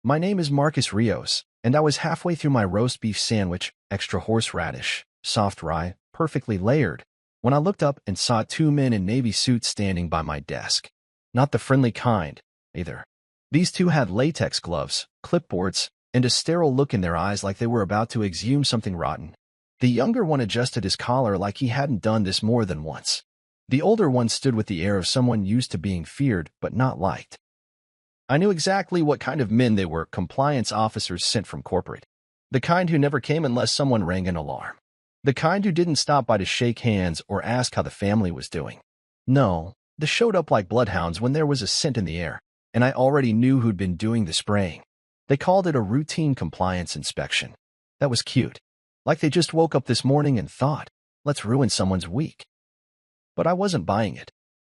My name is Marcus Rios, and I was halfway through my roast beef sandwich, extra horseradish, soft rye, perfectly layered, when I looked up and saw two men in navy suits standing by my desk. Not the friendly kind, either. These two had latex gloves, clipboards, and a sterile look in their eyes like they were about to exhume something rotten. The younger one adjusted his collar like he hadn't done this more than once. The older one stood with the air of someone used to being feared but not liked. I knew exactly what kind of men they were, compliance officers sent from corporate. The kind who never came unless someone rang an alarm. The kind who didn't stop by to shake hands or ask how the family was doing. No, they showed up like bloodhounds when there was a scent in the air, and I already knew who'd been doing the spraying. They called it a routine compliance inspection. That was cute. Like they just woke up this morning and thought, let's ruin someone's week. But I wasn't buying it.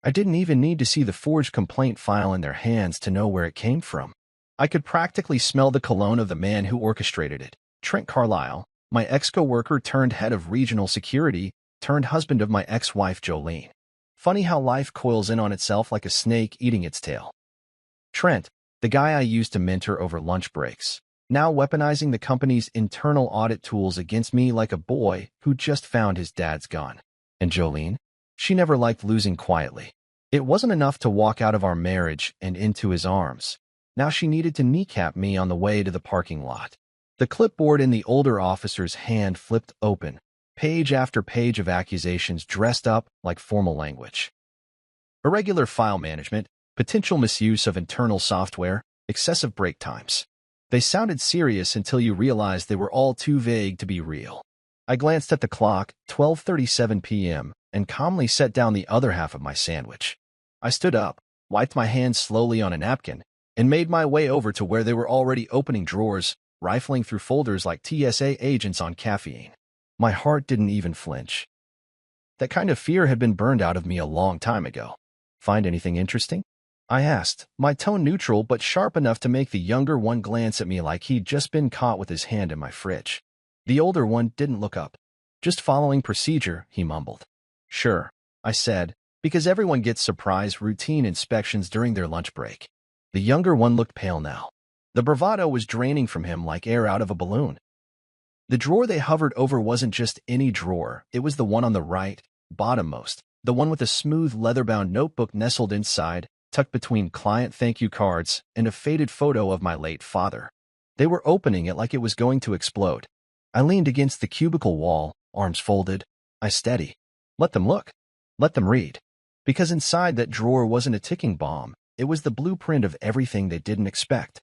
I didn't even need to see the forged complaint file in their hands to know where it came from. I could practically smell the cologne of the man who orchestrated it. Trent Carlisle, my ex-coworker turned head of regional security, turned husband of my ex-wife Jolene. Funny how life coils in on itself like a snake eating its tail. Trent, the guy I used to mentor over lunch breaks, now weaponizing the company's internal audit tools against me like a boy who just found his dad's gun. And Jolene? She never liked losing quietly. It wasn't enough to walk out of our marriage and into his arms. Now she needed to kneecap me on the way to the parking lot. The clipboard in the older officer's hand flipped open, page after page of accusations dressed up like formal language. Irregular file management, potential misuse of internal software, excessive break times. They sounded serious until you realized they were all too vague to be real. I glanced at the clock, 12:37 p.m., and calmly set down the other half of my sandwich. I stood up, wiped my hands slowly on a napkin, and made my way over to where they were already opening drawers, rifling through folders like TSA agents on caffeine. My heart didn't even flinch. That kind of fear had been burned out of me a long time ago. Find anything interesting? I asked, my tone neutral but sharp enough to make the younger one glance at me like he'd just been caught with his hand in my fridge. The older one didn't look up. Just following procedure, he mumbled. Sure, I said, because everyone gets surprise routine inspections during their lunch break. The younger one looked pale now. The bravado was draining from him like air out of a balloon. The drawer they hovered over wasn't just any drawer, it was the one on the right, bottommost, the one with a smooth leather-bound notebook nestled inside, tucked between client thank you cards and a faded photo of my late father. They were opening it like it was going to explode. I leaned against the cubicle wall, arms folded. I steady. Let them look. Let them read. Because inside that drawer wasn't a ticking bomb, it was the blueprint of everything they didn't expect.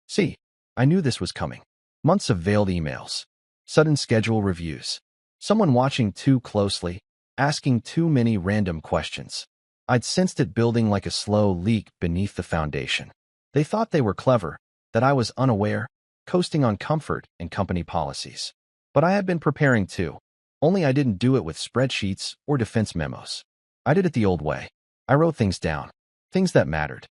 See, I knew this was coming. Months of veiled emails, sudden schedule reviews, someone watching too closely, asking too many random questions. I'd sensed it building like a slow leak beneath the foundation. They thought they were clever, that I was unaware, coasting on comfort and company policies. But I had been preparing too, only I didn't do it with spreadsheets or defense memos. I did it the old way. I wrote things down, things that mattered.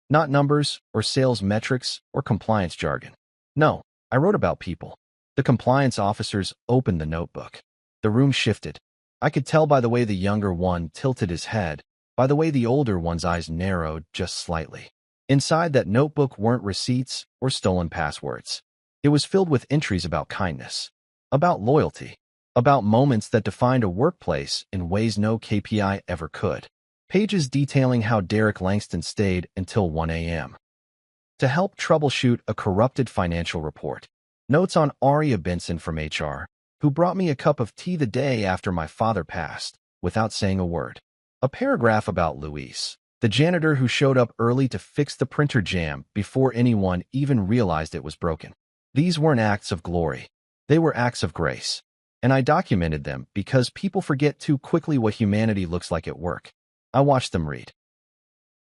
Not numbers or sales metrics or compliance jargon. No, I wrote about people. The compliance officers opened the notebook. The room shifted. I could tell by the way the younger one tilted his head, by the way the older one's eyes narrowed just slightly. Inside that notebook weren't receipts or stolen passwords. It was filled with entries about kindness, about loyalty, about moments that defined a workplace in ways no KPI ever could. Pages detailing how Derek Langston stayed until 1 a.m. to help troubleshoot a corrupted financial report. Notes on Aria Benson from HR, who brought me a cup of tea the day after my father passed, without saying a word. A paragraph about Luis, the janitor who showed up early to fix the printer jam before anyone even realized it was broken. These weren't acts of glory. They were acts of grace. And I documented them because people forget too quickly what humanity looks like at work. I watched them read.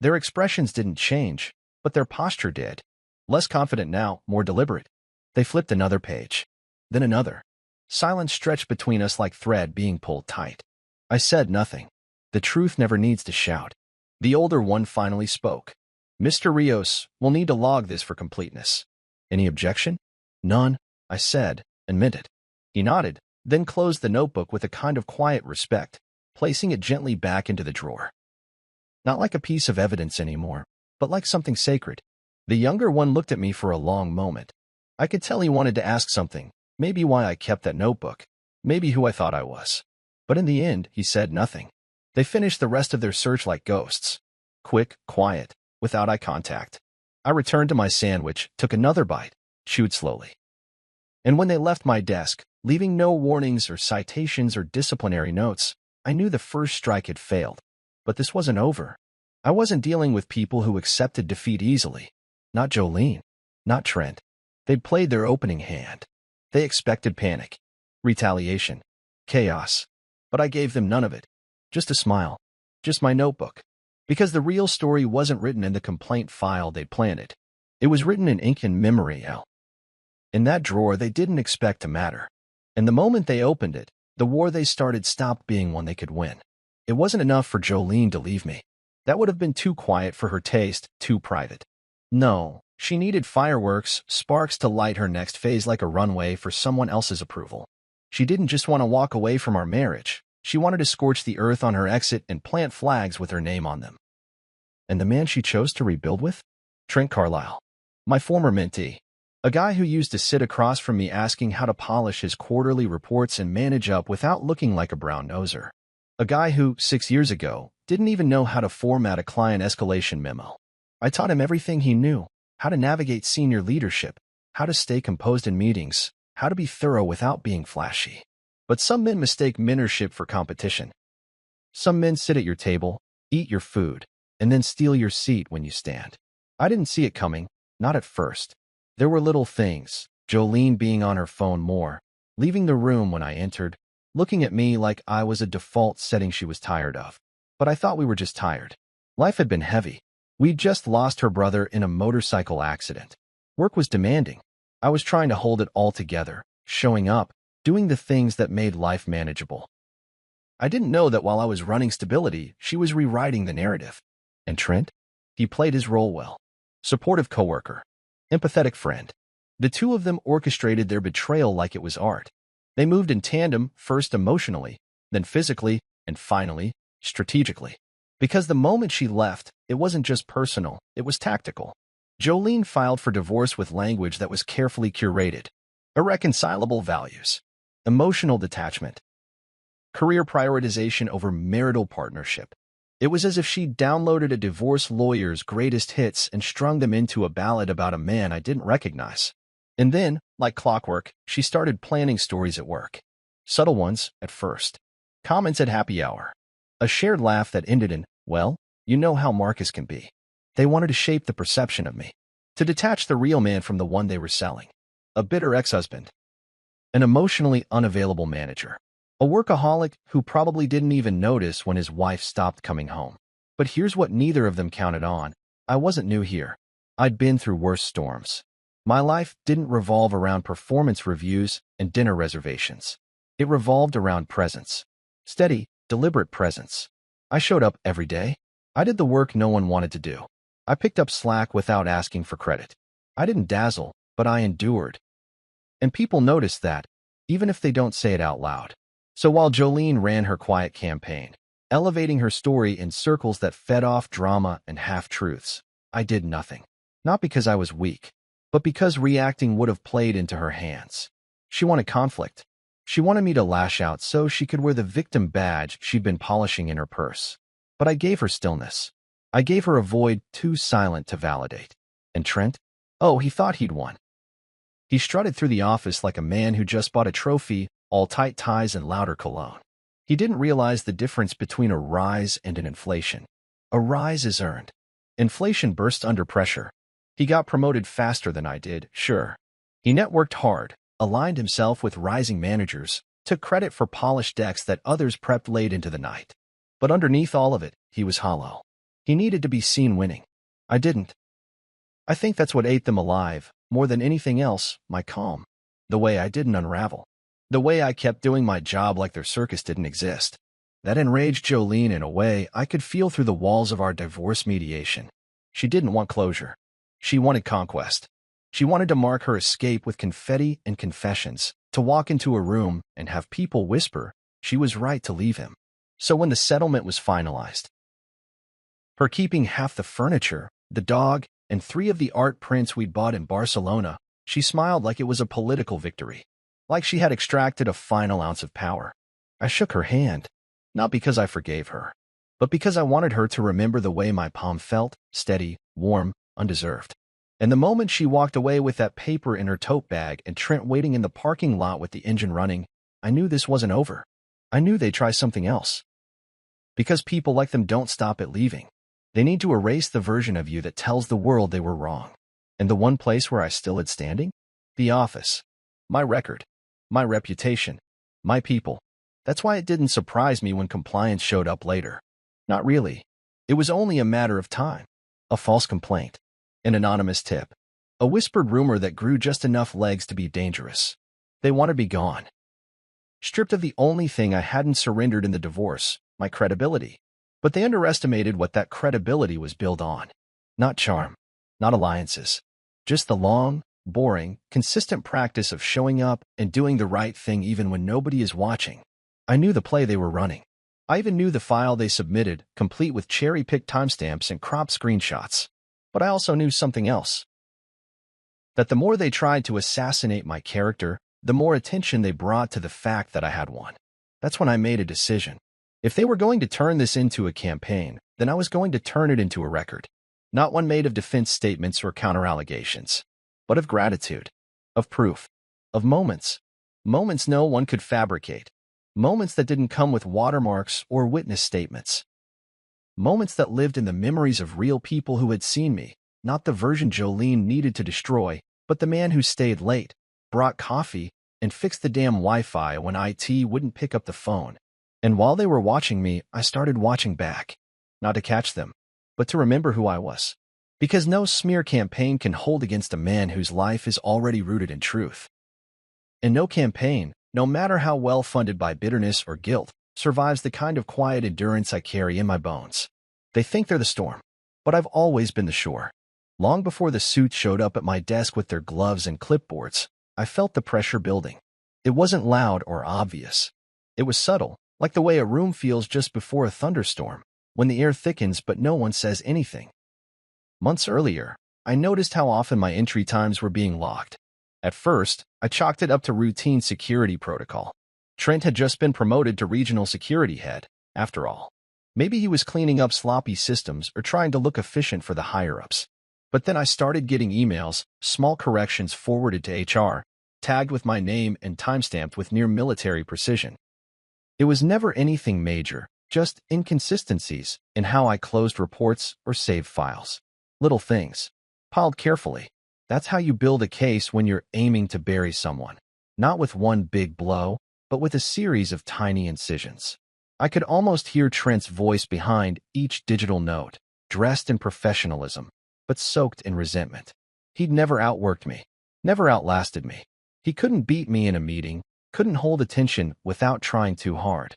Their expressions didn't change, but their posture did. Less confident now, more deliberate. They flipped another page, then another. Silence stretched between us like thread being pulled tight. I said nothing. The truth never needs to shout. The older one finally spoke. Mr. Rios, we'll need to log this for completeness. Any objection? None, I said, and meant it. He nodded, then closed the notebook with a kind of quiet respect, placing it gently back into the drawer. Not like a piece of evidence anymore, but like something sacred. The younger one looked at me for a long moment. I could tell he wanted to ask something, maybe why I kept that notebook, maybe who I thought I was. But in the end, he said nothing. They finished the rest of their search like ghosts. Quick, quiet, without eye contact. I returned to my sandwich, took another bite, chewed slowly. And when they left my desk, leaving no warnings or citations or disciplinary notes, I knew the first strike had failed. But this wasn't over. I wasn't dealing with people who accepted defeat easily. Not Jolene. Not Trent. They'd played their opening hand. They expected panic, retaliation, chaos. But I gave them none of it. Just a smile. Just my notebook. Because the real story wasn't written in the complaint file they'd planted. It was written in ink and memory. In that drawer they didn't expect to matter. And the moment they opened it, the war they started stopped being one they could win. It wasn't enough for Jolene to leave me. That would have been too quiet for her taste, too private. No, she needed fireworks, sparks to light her next phase like a runway for someone else's approval. She didn't just want to walk away from our marriage. She wanted to scorch the earth on her exit and plant flags with her name on them. And the man she chose to rebuild with? Trent Carlisle. My former mentee. A guy who used to sit across from me asking how to polish his quarterly reports and manage up without looking like a brown-noser. A guy who, 6 years ago, didn't even know how to format a client escalation memo. I taught him everything he knew, how to navigate senior leadership, how to stay composed in meetings, how to be thorough without being flashy. But some men mistake mentorship for competition. Some men sit at your table, eat your food, and then steal your seat when you stand. I didn't see it coming, not at first. There were little things, Jolene being on her phone more, leaving the room when I entered, looking at me like I was a default setting she was tired of. But I thought we were just tired. Life had been heavy. We'd just lost her brother in a motorcycle accident. Work was demanding. I was trying to hold it all together, showing up, doing the things that made life manageable. I didn't know that while I was running stability, she was rewriting the narrative. And Trent? He played his role well. Supportive coworker. Empathetic friend. The two of them orchestrated their betrayal like it was art. They moved in tandem, first emotionally, then physically, and finally, strategically. Because the moment she left, it wasn't just personal, it was tactical. Jolene filed for divorce with language that was carefully curated. Irreconcilable values. Emotional detachment. Career prioritization over marital partnership. It was as if she downloaded a divorce lawyer's greatest hits and strung them into a ballad about a man I didn't recognize. And then, like clockwork, she started planning stories at work. Subtle ones, at first. Comments at happy hour. A shared laugh that ended in, well, you know how Marcus can be. They wanted to shape the perception of me. To detach the real man from the one they were selling. A bitter ex-husband. An emotionally unavailable manager. A workaholic who probably didn't even notice when his wife stopped coming home. But here's what neither of them counted on. I wasn't new here. I'd been through worse storms. My life didn't revolve around performance reviews and dinner reservations. It revolved around presence. Steady, deliberate presence. I showed up every day. I did the work no one wanted to do. I picked up slack without asking for credit. I didn't dazzle, but I endured. And people noticed that, even if they don't say it out loud. So while Jolene ran her quiet campaign, elevating her story in circles that fed off drama and half-truths, I did nothing. Not because I was weak, but because reacting would have played into her hands. She wanted conflict. She wanted me to lash out so she could wear the victim badge she'd been polishing in her purse. But I gave her stillness. I gave her a void too silent to validate. And Trent? Oh, he thought he'd won. He strutted through the office like a man who just bought a trophy, all tight ties and louder cologne. He didn't realize the difference between a rise and an inflation. A rise is earned. Inflation bursts under pressure. He got promoted faster than I did, sure. He networked hard, aligned himself with rising managers, took credit for polished decks that others prepped late into the night. But underneath all of it, he was hollow. He needed to be seen winning. I didn't. I think that's what ate them alive, more than anything else, my calm. The way I didn't unravel. The way I kept doing my job like their circus didn't exist. That enraged Jolene in a way I could feel through the walls of our divorce mediation. She didn't want closure. She wanted conquest. She wanted to mark her escape with confetti and confessions, to walk into a room and have people whisper she was right to leave him. So when the settlement was finalized, her keeping half the furniture, the dog, and 3 of the art prints we'd bought in Barcelona. She smiled like it was a political victory, like she had extracted a final ounce of power. I shook her hand, not because I forgave her, but because I wanted her to remember the way my palm felt, steady, warm, undeserved. And the moment she walked away with that paper in her tote bag and Trent waiting in the parking lot with the engine running, I knew this wasn't over. I knew they'd try something else. Because people like them don't stop at leaving. They need to erase the version of you that tells the world they were wrong. And the one place where I still had standing? The office. My record. My reputation. My people. That's why it didn't surprise me when compliance showed up later. Not really. It was only a matter of time. A false complaint. An anonymous tip. A whispered rumor that grew just enough legs to be dangerous. They wanted me gone. Stripped of the only thing I hadn't surrendered in the divorce, my credibility. But they underestimated what that credibility was built on. Not charm. Not alliances. Just the long, boring, consistent practice of showing up and doing the right thing even when nobody is watching. I knew the play they were running. I even knew the file they submitted, complete with cherry-picked timestamps and cropped screenshots. But I also knew something else. That the more they tried to assassinate my character, the more attention they brought to the fact that I had one. That's when I made a decision. If they were going to turn this into a campaign, then I was going to turn it into a record. Not one made of defense statements or counter-allegations, but of gratitude, of proof, of moments. Moments no one could fabricate. Moments that didn't come with watermarks or witness statements. Moments that lived in the memories of real people who had seen me, not the version Jolene needed to destroy, but the man who stayed late, brought coffee, and fixed the damn Wi-Fi when IT wouldn't pick up the phone. And while they were watching me, I started watching back. Not to catch them, but to remember who I was. Because no smear campaign can hold against a man whose life is already rooted in truth. And no campaign, no matter how well funded by bitterness or guilt, survives the kind of quiet endurance I carry in my bones. They think they're the storm, but I've always been the shore. Long before the suits showed up at my desk with their gloves and clipboards, I felt the pressure building. It wasn't loud or obvious. It was subtle, like the way a room feels just before a thunderstorm, when the air thickens but no one says anything. Months earlier, I noticed how often my entry times were being logged. At first, I chalked it up to routine security protocol. Trent had just been promoted to regional security head, after all. Maybe he was cleaning up sloppy systems or trying to look efficient for the higher-ups. But then I started getting emails, small corrections forwarded to HR, tagged with my name and timestamped with near-military precision. It was never anything major, just inconsistencies in how I closed reports or saved files. Little things, piled carefully. That's how you build a case when you're aiming to bury someone. Not with one big blow, but with a series of tiny incisions. I could almost hear Trent's voice behind each digital note, dressed in professionalism, but soaked in resentment. He'd never outworked me, never outlasted me. He couldn't beat me in a meeting, couldn't hold attention without trying too hard.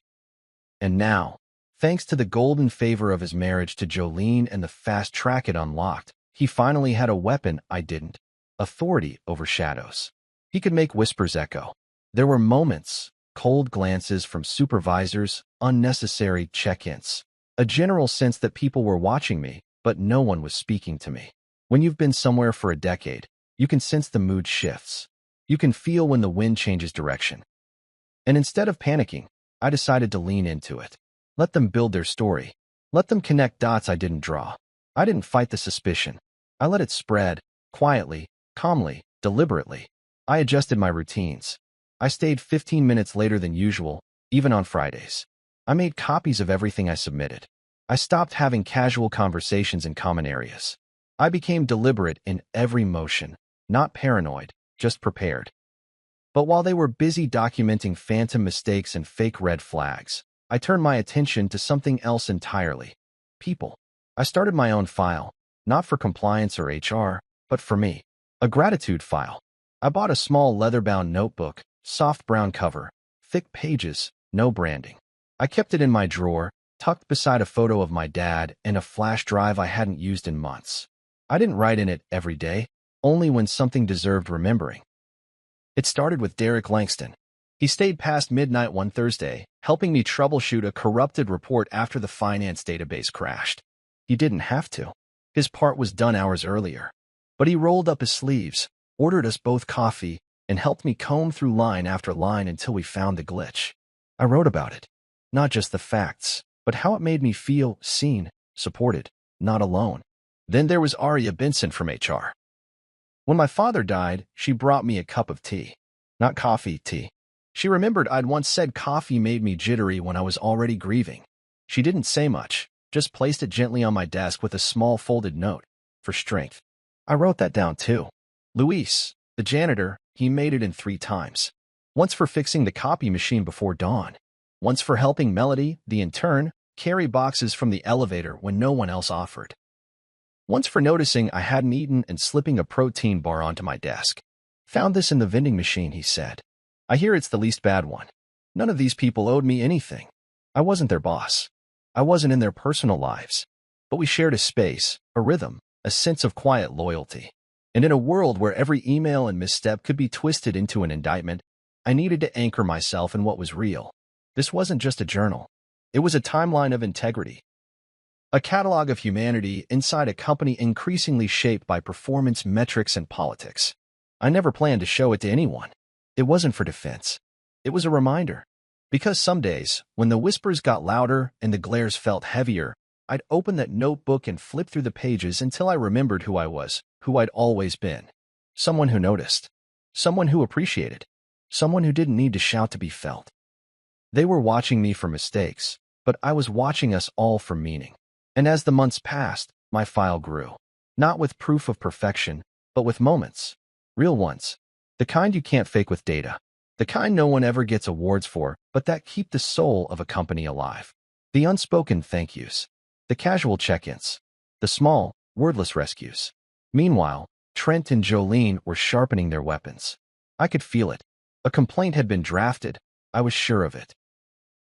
And now, thanks to the golden favor of his marriage to Jolene and the fast track it unlocked, he finally had a weapon I didn't. Authority over shadows. He could make whispers echo. There were moments, cold glances from supervisors, unnecessary check-ins. A general sense that people were watching me, but no one was speaking to me. When you've been somewhere for a decade, you can sense the mood shifts. You can feel when the wind changes direction. And instead of panicking, I decided to lean into it. Let them build their story. Let them connect dots I didn't draw. I didn't fight the suspicion. I let it spread, quietly, calmly, deliberately. I adjusted my routines. I stayed 15 minutes later than usual, even on Fridays. I made copies of everything I submitted. I stopped having casual conversations in common areas. I became deliberate in every motion, not paranoid, just prepared. But while they were busy documenting phantom mistakes and fake red flags, I turned my attention to something else entirely. People. I started my own file, not for compliance or HR, but for me. A gratitude file. I bought a small leather-bound notebook, soft brown cover, thick pages, no branding. I kept it in my drawer, tucked beside a photo of my dad and a flash drive I hadn't used in months. I didn't write in it every day, only when something deserved remembering. It started with Derek Langston. He stayed past midnight one Thursday, helping me troubleshoot a corrupted report after the finance database crashed. He didn't have to. His part was done hours earlier. But he rolled up his sleeves, ordered us both coffee, and helped me comb through line after line until we found the glitch. I wrote about it. Not just the facts, but how it made me feel seen, supported, not alone. Then there was Aria Benson from HR. When my father died, she brought me a cup of tea. Not coffee, tea. She remembered I'd once said coffee made me jittery when I was already grieving. She didn't say much, just placed it gently on my desk with a small folded note. For strength. I wrote that down too. Luis, the janitor, he made it in 3 times. Once for fixing the copy machine before dawn. Once for helping Melody, the intern, carry boxes from the elevator when no one else offered. Once for noticing I hadn't eaten and slipping a protein bar onto my desk. Found this in the vending machine, he said. I hear it's the least bad one. None of these people owed me anything. I wasn't their boss. I wasn't in their personal lives. But we shared a space, a rhythm, a sense of quiet loyalty. And in a world where every email and misstep could be twisted into an indictment, I needed to anchor myself in what was real. This wasn't just a journal. It was a timeline of integrity. A catalog of humanity inside a company increasingly shaped by performance metrics and politics. I never planned to show it to anyone. It wasn't for defense. It was a reminder. Because some days, when the whispers got louder and the glares felt heavier, I'd open that notebook and flip through the pages until I remembered who I was, who I'd always been. Someone who noticed. Someone who appreciated. Someone who didn't need to shout to be felt. They were watching me for mistakes, but I was watching us all for meaning. And as the months passed, my file grew. Not with proof of perfection, but with moments. Real ones. The kind you can't fake with data. The kind no one ever gets awards for, but that keep the soul of a company alive. The unspoken thank yous. The casual check-ins. The small, wordless rescues. Meanwhile, Trent and Jolene were sharpening their weapons. I could feel it. A complaint had been drafted. I was sure of it.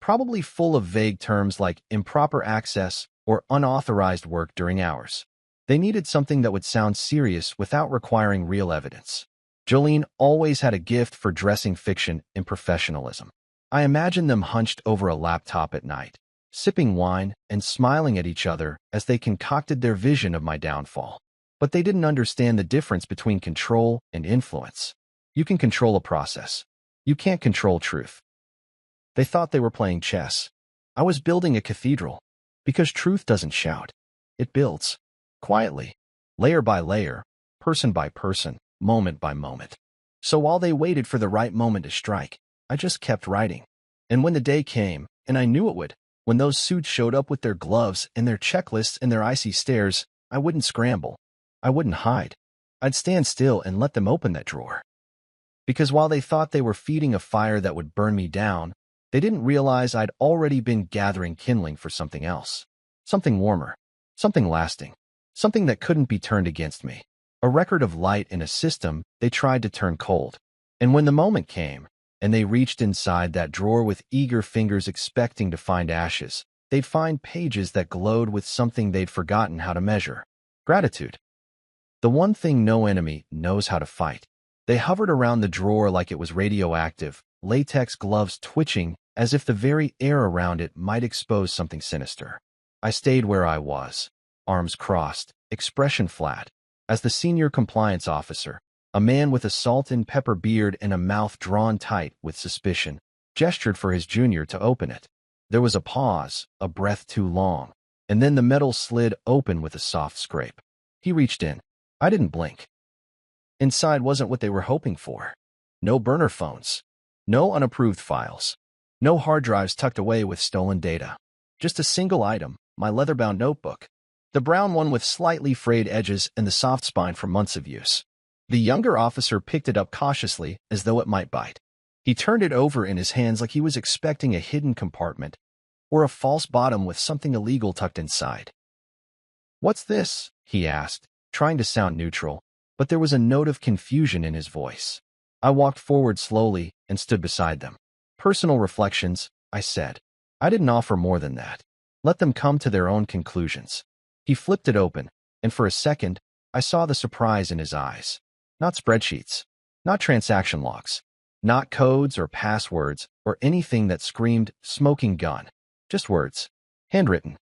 Probably full of vague terms like improper access or unauthorized work during hours. They needed something that would sound serious without requiring real evidence. Jolene always had a gift for dressing fiction in professionalism. I imagined them hunched over a laptop at night, sipping wine and smiling at each other as they concocted their vision of my downfall. But they didn't understand the difference between control and influence. You can control a process. You can't control truth. They thought they were playing chess. I was building a cathedral. Because truth doesn't shout. It builds. Quietly. Layer by layer. Person by person. Moment by moment. So while they waited for the right moment to strike, I just kept writing. And when the day came, and I knew it would, when those suits showed up with their gloves and their checklists and their icy stares, I wouldn't scramble. I wouldn't hide. I'd stand still and let them open that drawer. Because while they thought they were feeding a fire that would burn me down, they didn't realize I'd already been gathering kindling for something else. Something warmer. Something lasting. Something that couldn't be turned against me. A record of light in a system they tried to turn cold. And when the moment came, and they reached inside that drawer with eager fingers expecting to find ashes, they'd find pages that glowed with something they'd forgotten how to measure. Gratitude. The one thing no enemy knows how to fight. They hovered around the drawer like it was radioactive, latex gloves twitching as if the very air around it might expose something sinister. I stayed where I was, arms crossed, expression flat, as the senior compliance officer, a man with a salt and pepper beard and a mouth drawn tight with suspicion, gestured for his junior to open it. There was a pause, a breath too long, and then the metal slid open with a soft scrape. He reached in. I didn't blink. Inside wasn't what they were hoping for. No burner phones. No unapproved files. No hard drives tucked away with stolen data. Just a single item, my leather-bound notebook. The brown one with slightly frayed edges and the soft spine from months of use. The younger officer picked it up cautiously, as though it might bite. He turned it over in his hands like he was expecting a hidden compartment, or a false bottom with something illegal tucked inside. "What's this?" he asked, trying to sound neutral, but there was a note of confusion in his voice. I walked forward slowly and stood beside them. "Personal reflections," I said. I didn't offer more than that. Let them come to their own conclusions. He flipped it open, and for a second, I saw the surprise in his eyes. Not spreadsheets, not transaction logs, not codes or passwords or anything that screamed smoking gun. Just words. Handwritten.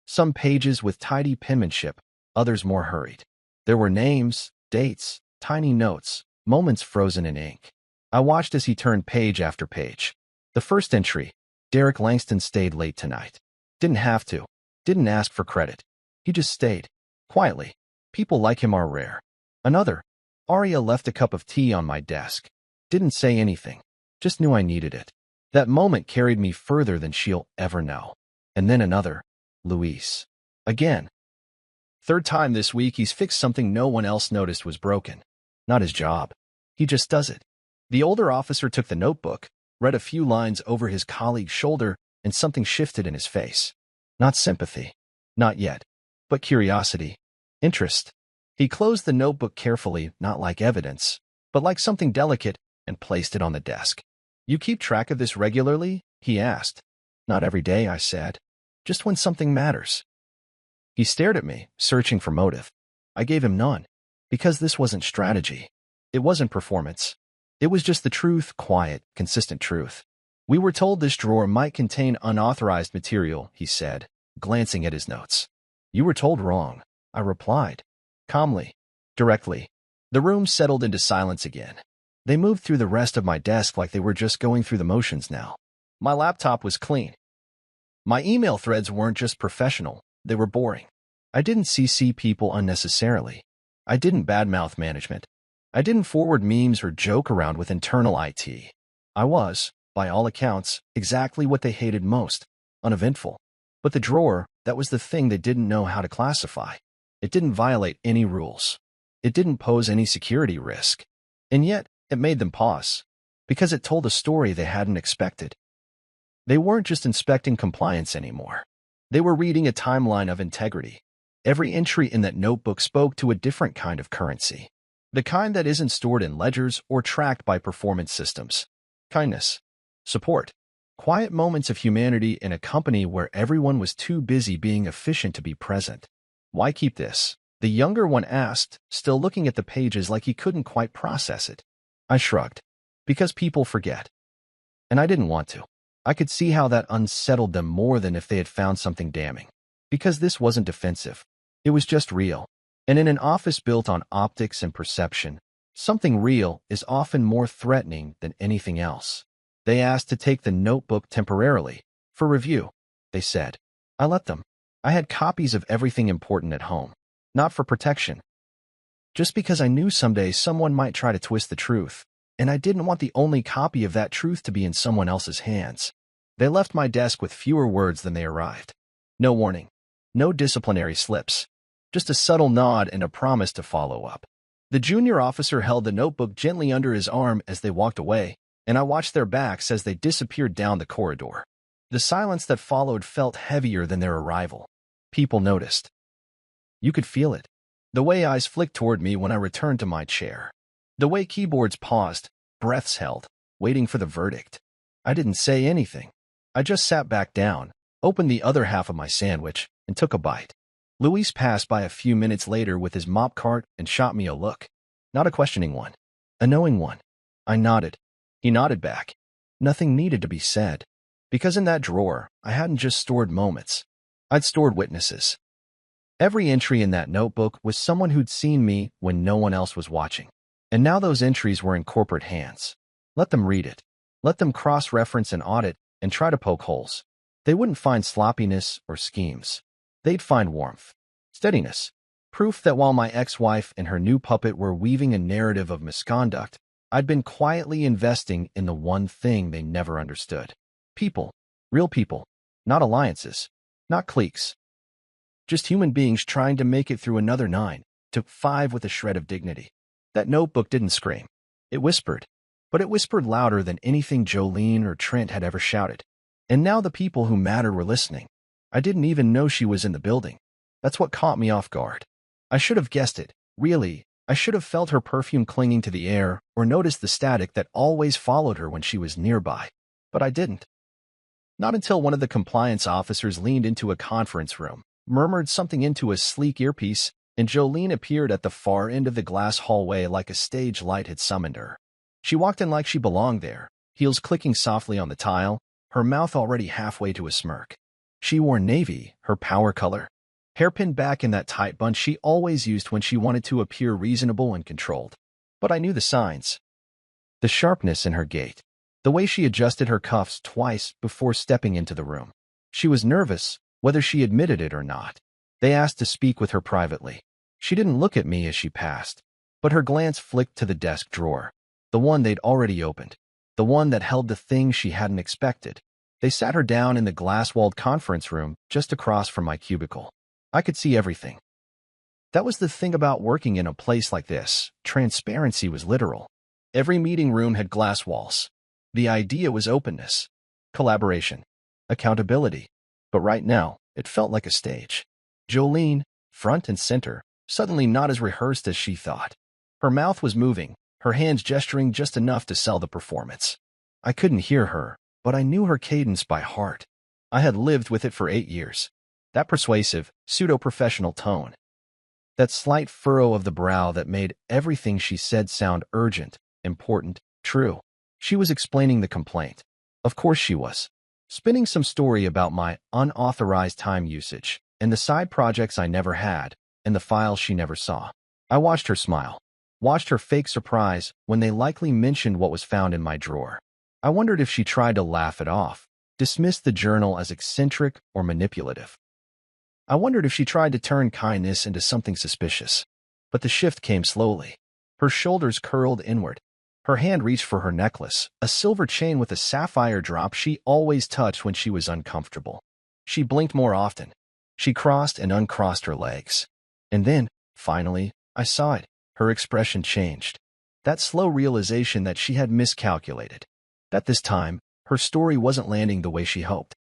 Some pages with tidy penmanship, others more hurried. There were names, dates, tiny notes, moments frozen in ink. I watched as he turned page after page. The first entry, Derek Langston stayed late tonight. Didn't have to. Didn't ask for credit. He just stayed. Quietly. People like him are rare. Another, Aria left a cup of tea on my desk. Didn't say anything. Just knew I needed it. That moment carried me further than she'll ever know. And then another, Luis. Again. Third time this week he's fixed something no one else noticed was broken. Not his job. He just does it. The older officer took the notebook, read a few lines over his colleague's shoulder, and something shifted in his face. Not sympathy. Not yet. But curiosity. Interest. He closed the notebook carefully, not like evidence, but like something delicate, and placed it on the desk. You keep track of this regularly? He asked. Not every day, I said. Just when something matters. He stared at me, searching for motive. I gave him none. Because this wasn't strategy. It wasn't performance. It was just the truth, quiet, consistent truth. We were told this drawer might contain unauthorized material, he said, glancing at his notes. You were told wrong, I replied. Calmly. Directly. The room settled into silence again. They moved through the rest of my desk like they were just going through the motions now. My laptop was clean. My email threads weren't just professional, they were boring. I didn't CC people unnecessarily. I didn't badmouth management. I didn't forward memes or joke around with internal IT. I was, by all accounts, exactly what they hated most, uneventful. But the drawer, that was the thing they didn't know how to classify. It didn't violate any rules. It didn't pose any security risk. And yet, it made them pause, because it told a story they hadn't expected. They weren't just inspecting compliance anymore. They were reading a timeline of integrity. Every entry in that notebook spoke to a different kind of currency. The kind that isn't stored in ledgers or tracked by performance systems. Kindness. Support. Quiet moments of humanity in a company where everyone was too busy being efficient to be present. Why keep this? The younger one asked, still looking at the pages like he couldn't quite process it. I shrugged. Because people forget. And I didn't want to. I could see how that unsettled them more than if they had found something damning. Because this wasn't defensive. It was just real. And in an office built on optics and perception, something real is often more threatening than anything else. They asked to take the notebook temporarily, for review, they said. I let them. I had copies of everything important at home. Not for protection. Just because I knew someday someone might try to twist the truth, and I didn't want the only copy of that truth to be in someone else's hands. They left my desk with fewer words than they arrived. No warning. No disciplinary slips. Just a subtle nod and a promise to follow up. The junior officer held the notebook gently under his arm as they walked away, and I watched their backs as they disappeared down the corridor. The silence that followed felt heavier than their arrival. People noticed. You could feel it. The way eyes flicked toward me when I returned to my chair. The way keyboards paused, breaths held, waiting for the verdict. I didn't say anything. I just sat back down, opened the other half of my sandwich, and took a bite. Luis passed by a few minutes later with his mop cart and shot me a look. Not a questioning one. A knowing one. I nodded. He nodded back. Nothing needed to be said. Because in that drawer, I hadn't just stored moments. I'd stored witnesses. Every entry in that notebook was someone who'd seen me when no one else was watching. And now those entries were in corporate hands. Let them read it. Let them cross-reference and audit and try to poke holes. They wouldn't find sloppiness or schemes. They'd find warmth, steadiness, proof that while my ex-wife and her new puppet were weaving a narrative of misconduct, I'd been quietly investing in the one thing they never understood. People. Real people. Not alliances. Not cliques. Just human beings trying to make it through another 9 to 5 with a shred of dignity. That notebook didn't scream. It whispered. But it whispered louder than anything Jolene or Trent had ever shouted. And now the people who mattered were listening. I didn't even know she was in the building. That's what caught me off guard. I should have guessed it. Really, I should have felt her perfume clinging to the air or noticed the static that always followed her when she was nearby. But I didn't. Not until one of the compliance officers leaned into a conference room, murmured something into a sleek earpiece, and Jolene appeared at the far end of the glass hallway like a stage light had summoned her. She walked in like she belonged there, heels clicking softly on the tile, her mouth already halfway to a smirk. She wore navy, her power color. hairpin back in that tight bun she always used when she wanted to appear reasonable and controlled. But I knew the signs. The sharpness in her gait. The way she adjusted her cuffs twice before stepping into the room. She was nervous, whether she admitted it or not. They asked to speak with her privately. She didn't look at me as she passed, but her glance flicked to the desk drawer, the one they'd already opened, the one that held the things she hadn't expected. They sat her down in the glass-walled conference room just across from my cubicle. I could see everything. That was the thing about working in a place like this. Transparency was literal. Every meeting room had glass walls. The idea was openness, collaboration, accountability. But right now, it felt like a stage. Jolene, front and center, suddenly not as rehearsed as she thought. Her mouth was moving, her hands gesturing just enough to sell the performance. I couldn't hear her, but I knew her cadence by heart. I had lived with it for 8 years. That persuasive, pseudo-professional tone. That slight furrow of the brow that made everything she said sound urgent, important, true. She was explaining the complaint. Of course she was. Spinning some story about my unauthorized time usage, and the side projects I never had, and the files she never saw. I watched her smile. Watched her fake surprise when they likely mentioned what was found in my drawer. I wondered if she tried to laugh it off, dismiss the journal as eccentric or manipulative. I wondered if she tried to turn kindness into something suspicious. But the shift came slowly. Her shoulders curled inward. Her hand reached for her necklace, a silver chain with a sapphire drop she always touched when she was uncomfortable. She blinked more often. She crossed and uncrossed her legs. And then, finally, I saw it. Her expression changed. That slow realization that she had miscalculated. That this time, her story wasn't landing the way she hoped.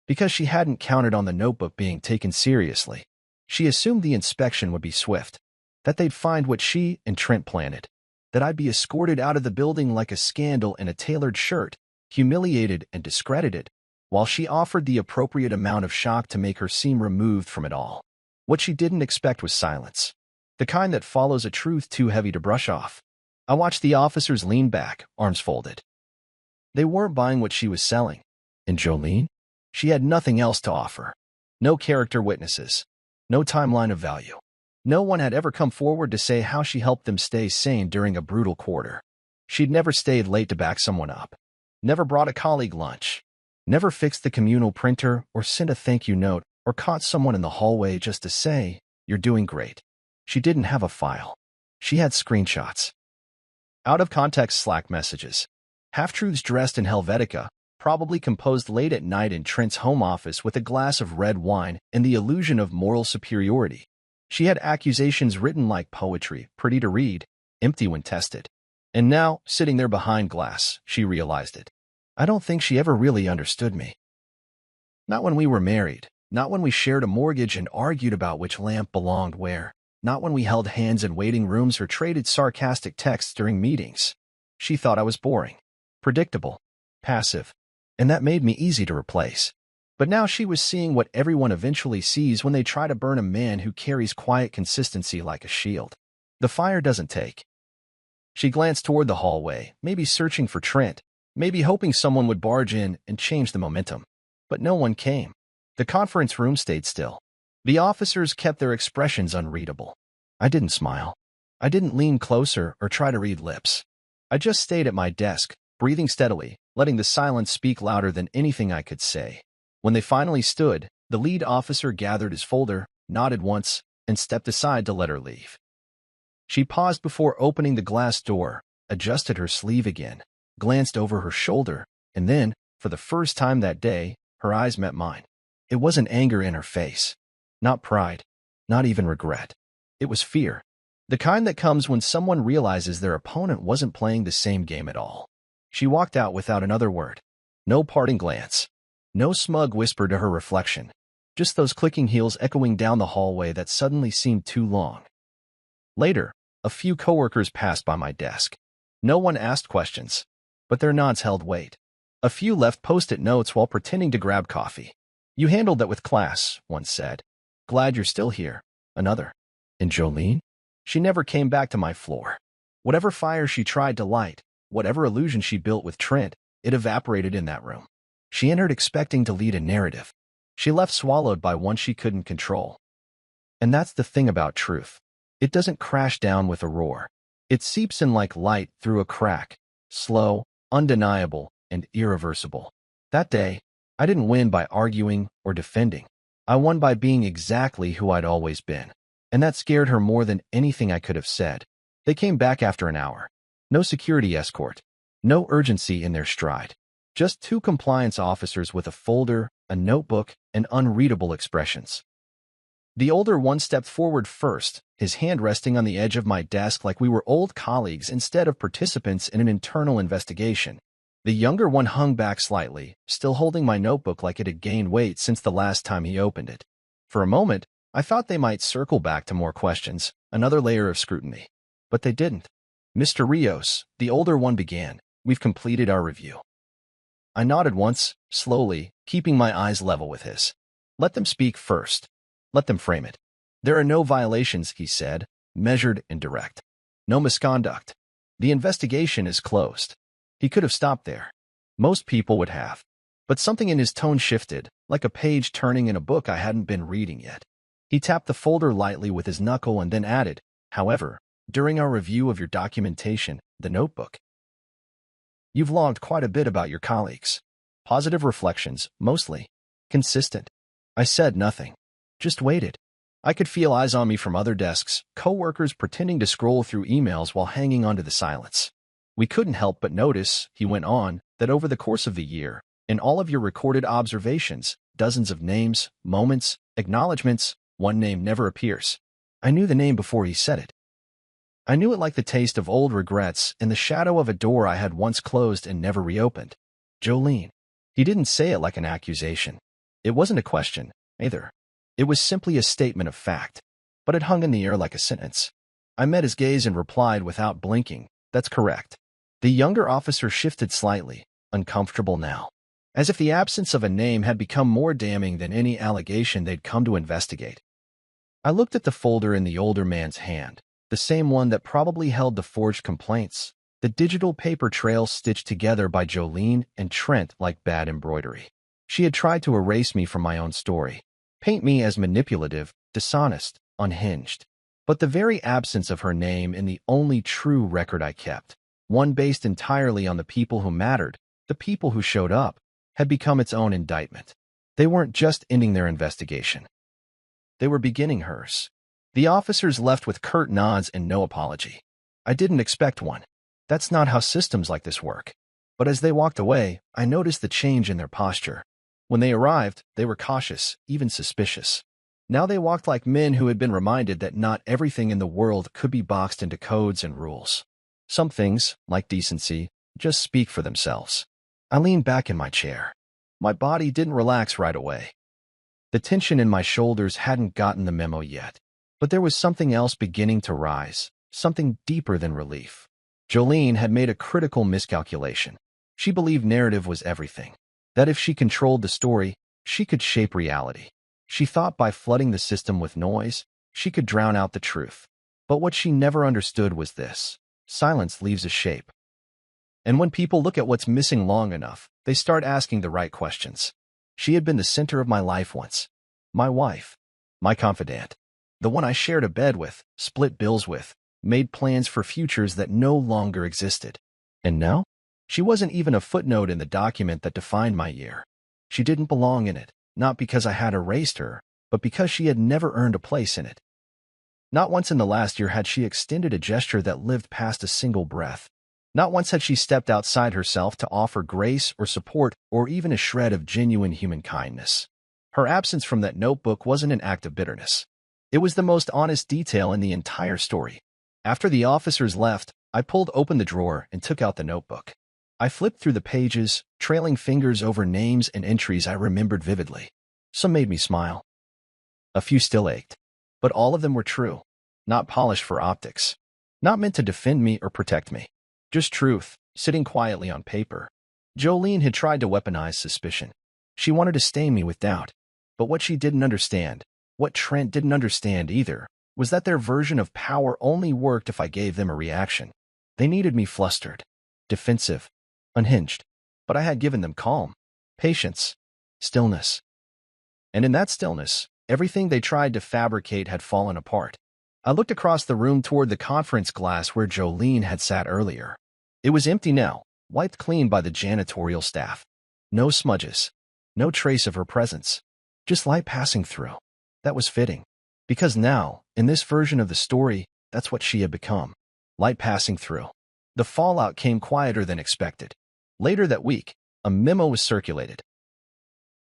Because she hadn't counted on the notebook being taken seriously. She assumed the inspection would be swift. That they'd find what she and Trent planted. That I'd be escorted out of the building like a scandal in a tailored shirt, humiliated and discredited, while she offered the appropriate amount of shock to make her seem removed from it all. What she didn't expect was silence. The kind that follows a truth too heavy to brush off. I watched the officers lean back, arms folded. They weren't buying what she was selling. And Jolene? She had nothing else to offer. No character witnesses. No timeline of value. No one had ever come forward to say how she helped them stay sane during a brutal quarter. She'd never stayed late to back someone up. Never brought a colleague lunch. Never fixed the communal printer or sent a thank you note or caught someone in the hallway just to say, "You're doing great." She didn't have a file. She had screenshots. Out-of-context Slack messages. Half-truths dressed in Helvetica, probably composed late at night in Trent's home office with a glass of red wine and the illusion of moral superiority. She had accusations written like poetry, pretty to read, empty when tested. And now, sitting there behind glass, she realized it. I don't think she ever really understood me. Not when we were married, not when we shared a mortgage and argued about which lamp belonged where, not when we held hands in waiting rooms or traded sarcastic texts during meetings. She thought I was boring, predictable, passive, and that made me easy to replace. But now she was seeing what everyone eventually sees when they try to burn a man who carries quiet consistency like a shield. The fire doesn't take. She glanced toward the hallway, maybe searching for Trent, maybe hoping someone would barge in and change the momentum. But no one came. The conference room stayed still. The officers kept their expressions unreadable. I didn't smile. I didn't lean closer or try to read lips. I just stayed at my desk, breathing steadily, letting the silence speak louder than anything I could say. When they finally stood, the lead officer gathered his folder, nodded once, and stepped aside to let her leave. She paused before opening the glass door, adjusted her sleeve again, glanced over her shoulder, and then, for the first time that day, her eyes met mine. It wasn't anger in her face. Not pride. Not even regret. It was fear. The kind that comes when someone realizes their opponent wasn't playing the same game at all. She walked out without another word. No parting glance. No smug whisper to her reflection. Just those clicking heels echoing down the hallway that suddenly seemed too long. Later, a few coworkers passed by my desk. No one asked questions, but their nods held weight. A few left post-it notes while pretending to grab coffee. "You handled that with class," one said. "Glad you're still here," another. And Jolene? She never came back to my floor. Whatever fire she tried to light, whatever illusion she built with Trent, it evaporated in that room. She entered expecting to lead a narrative. She left swallowed by one she couldn't control. And that's the thing about truth. It doesn't crash down with a roar. It seeps in like light through a crack, slow, undeniable, and irreversible. That day, I didn't win by arguing or defending. I won by being exactly who I'd always been. And that scared her more than anything I could have said. They came back after an hour. No security escort. No urgency in their stride. Just two compliance officers with a folder, a notebook, and unreadable expressions. The older one stepped forward first, his hand resting on the edge of my desk like we were old colleagues instead of participants in an internal investigation. The younger one hung back slightly, still holding my notebook like it had gained weight since the last time he opened it. For a moment, I thought they might circle back to more questions, another layer of scrutiny. But they didn't. "Mr. Rios," the older one began, "we've completed our review." I nodded once, slowly, keeping my eyes level with his. "Let them speak first. Let them frame it." "There are no violations," he said, measured and direct. "No misconduct. The investigation is closed." He could have stopped there. Most people would have. But something in his tone shifted, like a page turning in a book I hadn't been reading yet. He tapped the folder lightly with his knuckle and then added, "However, during our review of your documentation, the notebook, you've logged quite a bit about your colleagues. Positive reflections, mostly. Consistent." I said nothing. Just waited. I could feel eyes on me from other desks, co-workers pretending to scroll through emails while hanging onto the silence. "We couldn't help but notice," he went on, "that over the course of the year, in all of your recorded observations, dozens of names, moments, acknowledgments, one name never appears." I knew the name before he said it. I knew it like the taste of old regrets in the shadow of a door I had once closed and never reopened. Jolene. He didn't say it like an accusation. It wasn't a question, either. It was simply a statement of fact. But it hung in the air like a sentence. I met his gaze and replied without blinking, "That's correct." The younger officer shifted slightly, uncomfortable now, as if the absence of a name had become more damning than any allegation they'd come to investigate. I looked at the folder in the older man's hand, the same one that probably held the forged complaints, the digital paper trail stitched together by Jolene and Trent like bad embroidery. She had tried to erase me from my own story, paint me as manipulative, dishonest, unhinged. But the very absence of her name in the only true record I kept, one based entirely on the people who mattered, the people who showed up, had become its own indictment. They weren't just ending their investigation. They were beginning hers. The officers left with curt nods and no apology. I didn't expect one. That's not how systems like this work. But as they walked away, I noticed the change in their posture. When they arrived, they were cautious, even suspicious. Now they walked like men who had been reminded that not everything in the world could be boxed into codes and rules. Some things, like decency, just speak for themselves. I leaned back in my chair. My body didn't relax right away. The tension in my shoulders hadn't gotten the memo yet. But there was something else beginning to rise, something deeper than relief. Jolene had made a critical miscalculation. She believed narrative was everything. That if she controlled the story, she could shape reality. She thought by flooding the system with noise, she could drown out the truth. But what she never understood was this: silence leaves a shape. And when people look at what's missing long enough, they start asking the right questions. She had been the center of my life once. My wife. My confidant. The one I shared a bed with, split bills with, made plans for futures that no longer existed. And now? She wasn't even a footnote in the document that defined my year. She didn't belong in it, not because I had erased her, but because she had never earned a place in it. Not once in the last year had she extended a gesture that lived past a single breath. Not once had she stepped outside herself to offer grace or support or even a shred of genuine human kindness. Her absence from that notebook wasn't an act of bitterness. It was the most honest detail in the entire story. After the officers left, I pulled open the drawer and took out the notebook. I flipped through the pages, trailing fingers over names and entries I remembered vividly. Some made me smile. A few still ached. But all of them were true. Not polished for optics. Not meant to defend me or protect me. Just truth, sitting quietly on paper. Jolene had tried to weaponize suspicion. She wanted to stain me with doubt. But what she didn't understand, what Trent didn't understand either, was that their version of power only worked if I gave them a reaction. They needed me flustered, defensive, unhinged. But I had given them calm, patience, stillness. And in that stillness, Everything they tried to fabricate had fallen apart. I looked across the room toward the conference glass where Jolene had sat earlier. It was empty now, wiped clean by the janitorial staff. No smudges. No trace of her presence. Just light passing through. That was fitting. Because now, in this version of the story, that's what she had become. Light passing through. The fallout came quieter than expected. Later that week, a memo was circulated.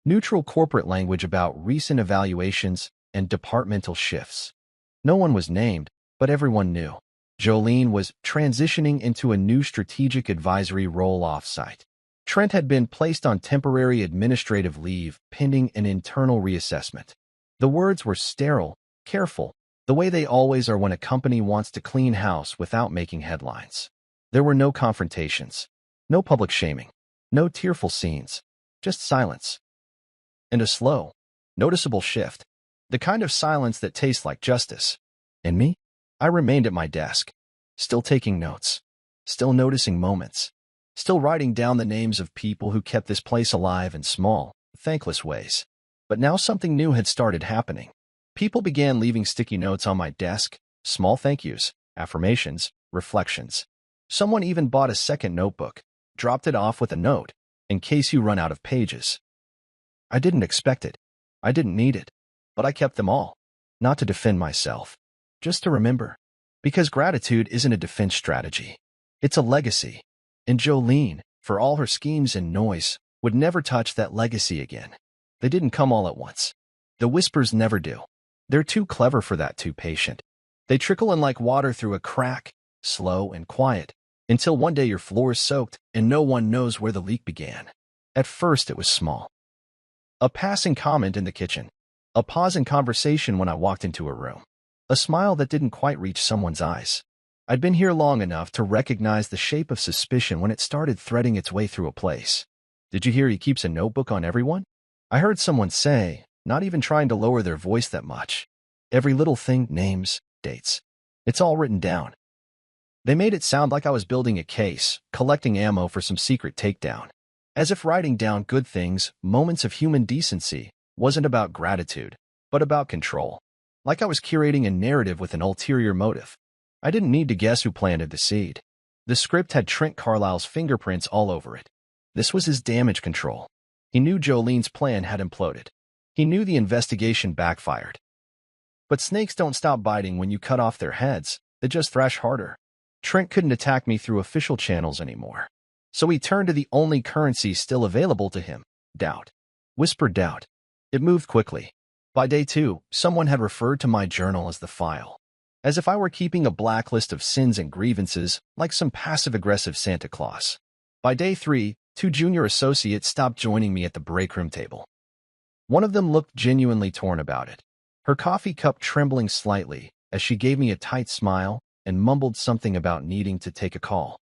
Neutral corporate language about recent evaluations and departmental shifts. No one was named, but everyone knew. Jolene was transitioning into a new strategic advisory role off-site. Trent had been placed on temporary administrative leave pending an internal reassessment. The words were sterile, careful, the way they always are when a company wants to clean house without making headlines. There were no confrontations, no public shaming, no tearful scenes, just silence. And a slow, noticeable shift, the kind of silence that tastes like justice. And me? I remained at my desk, still taking notes, still noticing moments, still writing down the names of people who kept this place alive in small, thankless ways. But now something new had started happening. People began leaving sticky notes on my desk, small thank yous, affirmations, reflections. Someone even bought a second notebook, dropped it off with a note, in case you run out of pages. I didn't expect it. I didn't need it. But I kept them all. Not to defend myself. Just to remember. Because gratitude isn't a defense strategy. It's a legacy. And Jolene, for all her schemes and noise, would never touch that legacy again. They didn't come all at once. The whispers never do. They're too clever for that, too patient. They trickle in like water through a crack, slow and quiet, until one day your floor is soaked and no one knows where the leak began. At first it was small. A passing comment in the kitchen. A pause in conversation when I walked into a room. A smile that didn't quite reach someone's eyes. I'd been here long enough to recognize the shape of suspicion when it started threading its way through a place. Did you hear he keeps a notebook on everyone? I heard someone say, not even trying to lower their voice that much. Every little thing, names, dates. It's all written down. They made it sound like I was building a case, collecting ammo for some secret takedown. As if writing down good things, moments of human decency, wasn't about gratitude, but about control. Like I was curating a narrative with an ulterior motive. I didn't need to guess who planted the seed. The script had Trent Carlisle's fingerprints all over it. This was his damage control. He knew Jolene's plan had imploded. He knew the investigation backfired. But snakes don't stop biting when you cut off their heads, they just thrash harder. Trent couldn't attack me through official channels anymore. So he turned to the only currency still available to him, doubt. Whispered doubt. It moved quickly. By day 2, someone had referred to my journal as the file. As if I were keeping a blacklist of sins and grievances, like some passive-aggressive Santa Claus. By day 3, 2 junior associates stopped joining me at the break room table. One of them looked genuinely torn about it. Her coffee cup trembling slightly as she gave me a tight smile and mumbled something about needing to take a call.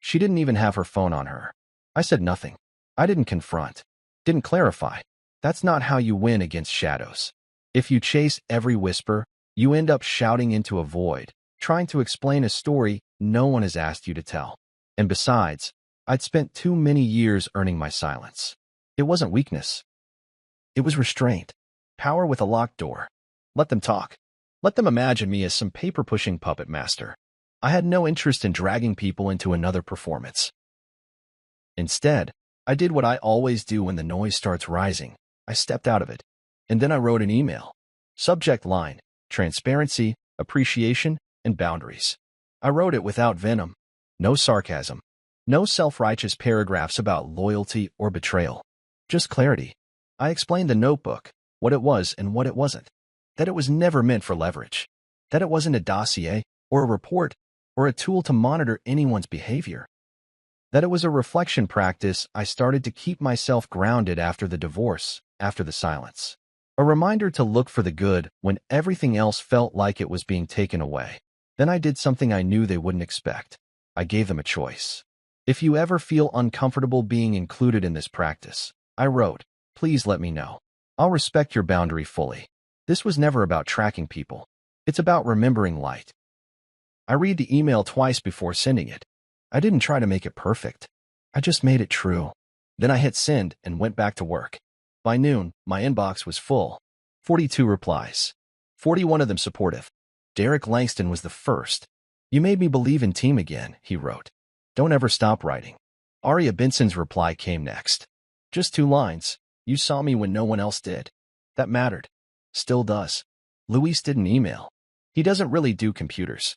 She didn't even have her phone on her. I said nothing. I didn't confront. Didn't clarify. That's not how you win against shadows. If you chase every whisper, you end up shouting into a void, trying to explain a story no one has asked you to tell. And besides, I'd spent too many years earning my silence. It wasn't weakness. It was restraint. Power with a locked door. Let them talk. Let them imagine me as some paper-pushing puppet master. I had no interest in dragging people into another performance. Instead, I did what I always do when the noise starts rising. I stepped out of it. And then I wrote an email. Subject line, transparency, appreciation, and boundaries. I wrote it without venom. No sarcasm. No self-righteous paragraphs about loyalty or betrayal. Just clarity. I explained the notebook, what it was and what it wasn't. That it was never meant for leverage. That it wasn't a dossier, or a report, or a tool to monitor anyone's behavior. That it was a reflection practice I started to keep myself grounded after the divorce, after the silence. A reminder to look for the good when everything else felt like it was being taken away. Then I did something I knew they wouldn't expect. I gave them a choice. If you ever feel uncomfortable being included in this practice, I wrote, please let me know. I'll respect your boundary fully. This was never about tracking people. It's about remembering light. I read the email twice before sending it. I didn't try to make it perfect. I just made it true. Then I hit send and went back to work. By noon, my inbox was full. 42 replies. 41 of them supportive. Derek Langston was the first. You made me believe in team again, he wrote. Don't ever stop writing. Aria Benson's reply came next. Just 2 lines. You saw me when no one else did. That mattered. Still does. Luis didn't email. He doesn't really do computers.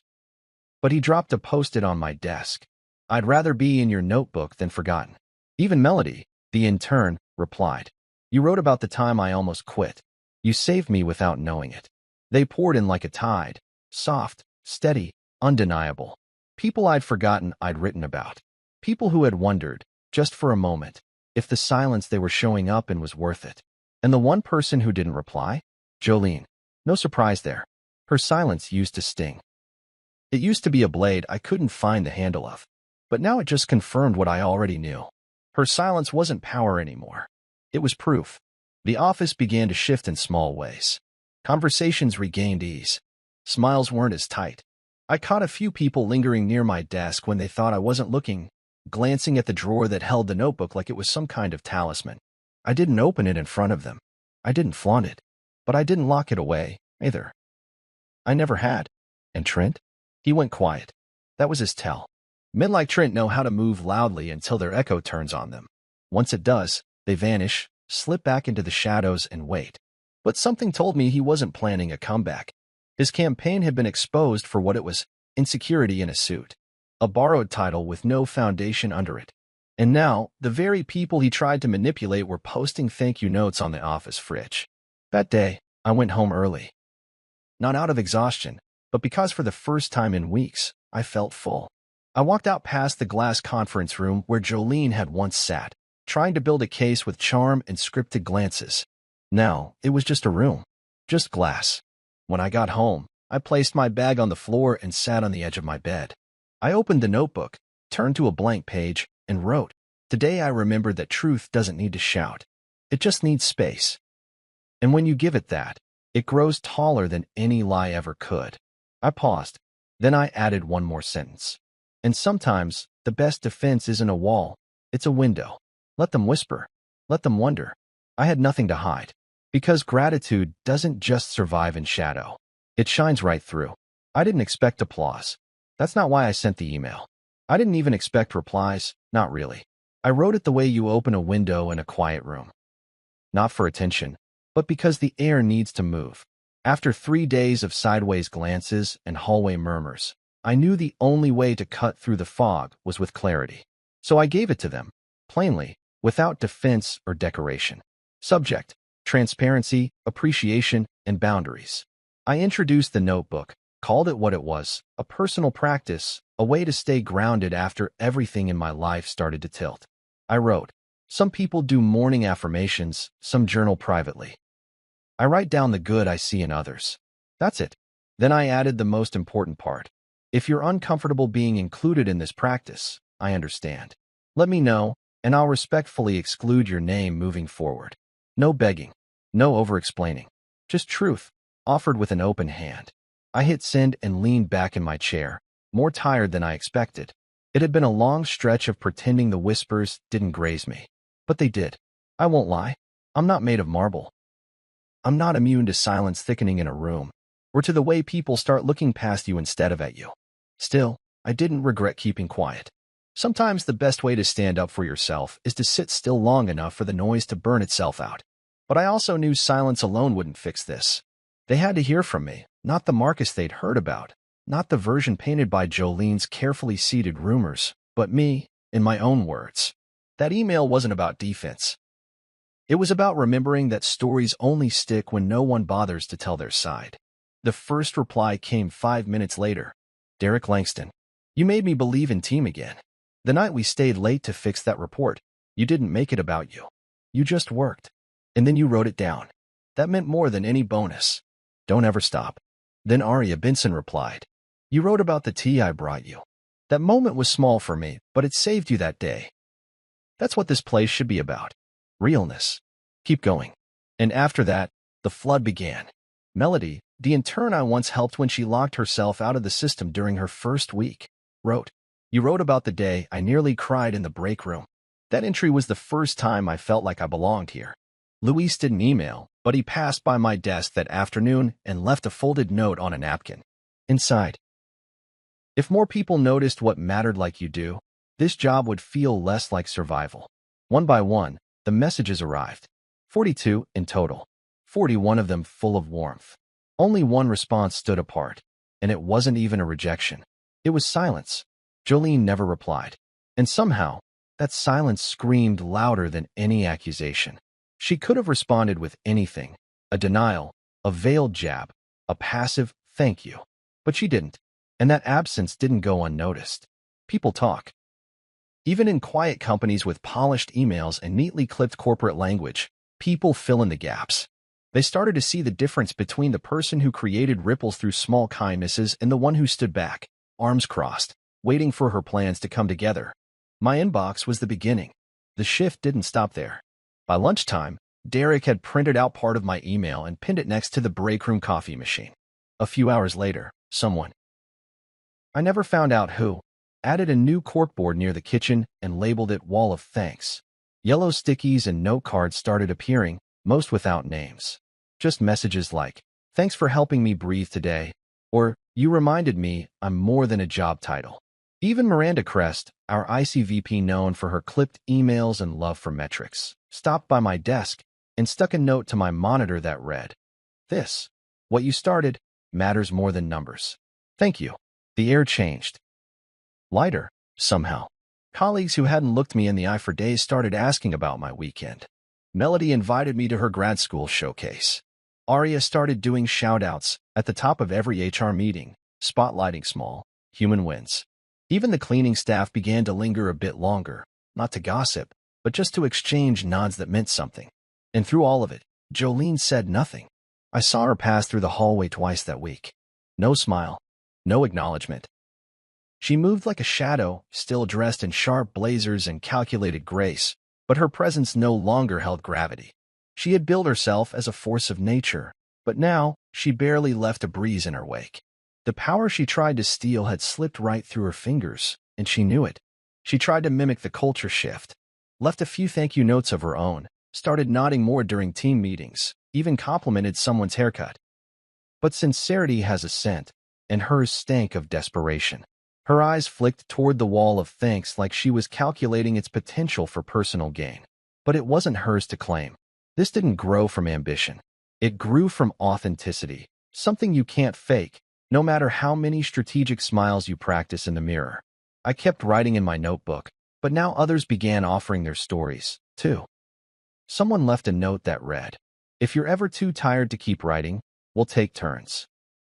But he dropped a post-it on my desk. I'd rather be in your notebook than forgotten. Even Melody, the intern, replied. You wrote about the time I almost quit. You saved me without knowing it. They poured in like a tide. Soft, steady, undeniable. People I'd forgotten I'd written about. People who had wondered, just for a moment, if the silence they were showing up in was worth it. And the one person who didn't reply? Jolene. No surprise there. Her silence used to sting. It used to be a blade I couldn't find the handle of. But now it just confirmed what I already knew. Her silence wasn't power anymore. It was proof. The office began to shift in small ways. Conversations regained ease. Smiles weren't as tight. I caught a few people lingering near my desk when they thought I wasn't looking, glancing at the drawer that held the notebook like it was some kind of talisman. I didn't open it in front of them. I didn't flaunt it. But I didn't lock it away, either. I never had. And Trent? He went quiet. That was his tell. Men like Trent know how to move loudly until their echo turns on them. Once it does, they vanish, slip back into the shadows, and wait. But something told me he wasn't planning a comeback. His campaign had been exposed for what it was, insecurity in a suit. A borrowed title with no foundation under it. And now, the very people he tried to manipulate were posting thank you notes on the office fridge. That day, I went home early. Not out of exhaustion, but because for the first time in weeks, I felt full. I walked out past the glass conference room where Jolene had once sat, trying to build a case with charm and scripted glances. Now, it was just a room. Just glass. When I got home, I placed my bag on the floor and sat on the edge of my bed. I opened the notebook, turned to a blank page, and wrote. Today I remembered that truth doesn't need to shout. It just needs space. And when you give it that, it grows taller than any lie ever could. I paused. Then I added one more sentence. And sometimes, the best defense isn't a wall, it's a window. Let them whisper. Let them wonder. I had nothing to hide. Because gratitude doesn't just survive in shadow. It shines right through. I didn't expect applause. That's not why I sent the email. I didn't even expect replies, not really. I wrote it the way you open a window in a quiet room. Not for attention, but because the air needs to move. After 3 days of sideways glances and hallway murmurs, I knew the only way to cut through the fog was with clarity. So I gave it to them, plainly, without defense or decoration. Subject: transparency, appreciation, and boundaries. I introduced the notebook, called it what it was, a personal practice, a way to stay grounded after everything in my life started to tilt. I wrote, some people do morning affirmations, some journal privately. I write down the good I see in others. That's it. Then I added the most important part. If you're uncomfortable being included in this practice, I understand. Let me know, and I'll respectfully exclude your name moving forward. No begging, no over-explaining. Just truth, offered with an open hand. I hit send and leaned back in my chair, more tired than I expected. It had been a long stretch of pretending the whispers didn't graze me. But they did. I won't lie. I'm not made of marble. I'm not immune to silence thickening in a room, or to the way people start looking past you instead of at you. Still, I didn't regret keeping quiet. Sometimes the best way to stand up for yourself is to sit still long enough for the noise to burn itself out. But I also knew silence alone wouldn't fix this. They had to hear from me, not the Marcus they'd heard about, not the version painted by Jolene's carefully seeded rumors, but me, in my own words. That email wasn't about defense. It was about remembering that stories only stick when no one bothers to tell their side. The first reply came 5 minutes later. Derek Langston, you made me believe in team again. The night we stayed late to fix that report, you didn't make it about you. You just worked. And then you wrote it down. That meant more than any bonus. Don't ever stop. Then Aria Benson replied, you wrote about the tea I brought you. That moment was small for me, but it saved you that day. That's what this place should be about. Realness. Keep going. And after that, the flood began. Melody, the intern I once helped when she locked herself out of the system during her first week, wrote, you wrote about the day I nearly cried in the break room. That entry was the first time I felt like I belonged here. Luis didn't email, but he passed by my desk that afternoon and left a folded note on a napkin. Inside, if more people noticed what mattered like you do, this job would feel less like survival. One by one, the messages arrived. 42 in total. 41 of them full of warmth. Only one response stood apart, and it wasn't even a rejection. It was silence. Jolene never replied. And somehow, that silence screamed louder than any accusation. She could have responded with anything, a denial, a veiled jab, a passive thank you. But she didn't, and that absence didn't go unnoticed. People talk. Even in quiet companies with polished emails and neatly clipped corporate language, people fill in the gaps. They started to see the difference between the person who created ripples through small kindnesses and the one who stood back, arms crossed, waiting for her plans to come together. My inbox was the beginning. The shift didn't stop there. By lunchtime, Derek had printed out part of my email and pinned it next to the break room coffee machine. A few hours later, someone, I never found out who, added a new corkboard near the kitchen and labeled it Wall of Thanks. Yellow stickies and note cards started appearing, most without names. Just messages like, "Thanks for helping me breathe today," or "You reminded me I'm more than a job title." Even Miranda Crest, our ICVP known for her clipped emails and love for metrics, stopped by my desk and stuck a note to my monitor that read, "This, what you started, matters more than numbers. Thank you." The air changed. Lighter, somehow. Colleagues who hadn't looked me in the eye for days started asking about my weekend. Melody invited me to her grad school showcase. Aria started doing shout-outs at the top of every HR meeting, spotlighting small, human wins. Even the cleaning staff began to linger a bit longer, not to gossip, but just to exchange nods that meant something. And through all of it, Jolene said nothing. I saw her pass through the hallway twice that week. No smile, no acknowledgement. She moved like a shadow, still dressed in sharp blazers and calculated grace, but her presence no longer held gravity. She had billed herself as a force of nature, but now she barely left a breeze in her wake. The power she tried to steal had slipped right through her fingers, and she knew it. She tried to mimic the culture shift, left a few thank you notes of her own, started nodding more during team meetings, even complimented someone's haircut. But sincerity has a scent, and hers stank of desperation. Her eyes flicked toward the wall of thanks like she was calculating its potential for personal gain. But it wasn't hers to claim. This didn't grow from ambition. It grew from authenticity, something you can't fake, no matter how many strategic smiles you practice in the mirror. I kept writing in my notebook, but now others began offering their stories, too. Someone left a note that read, "If you're ever too tired to keep writing, we'll take turns."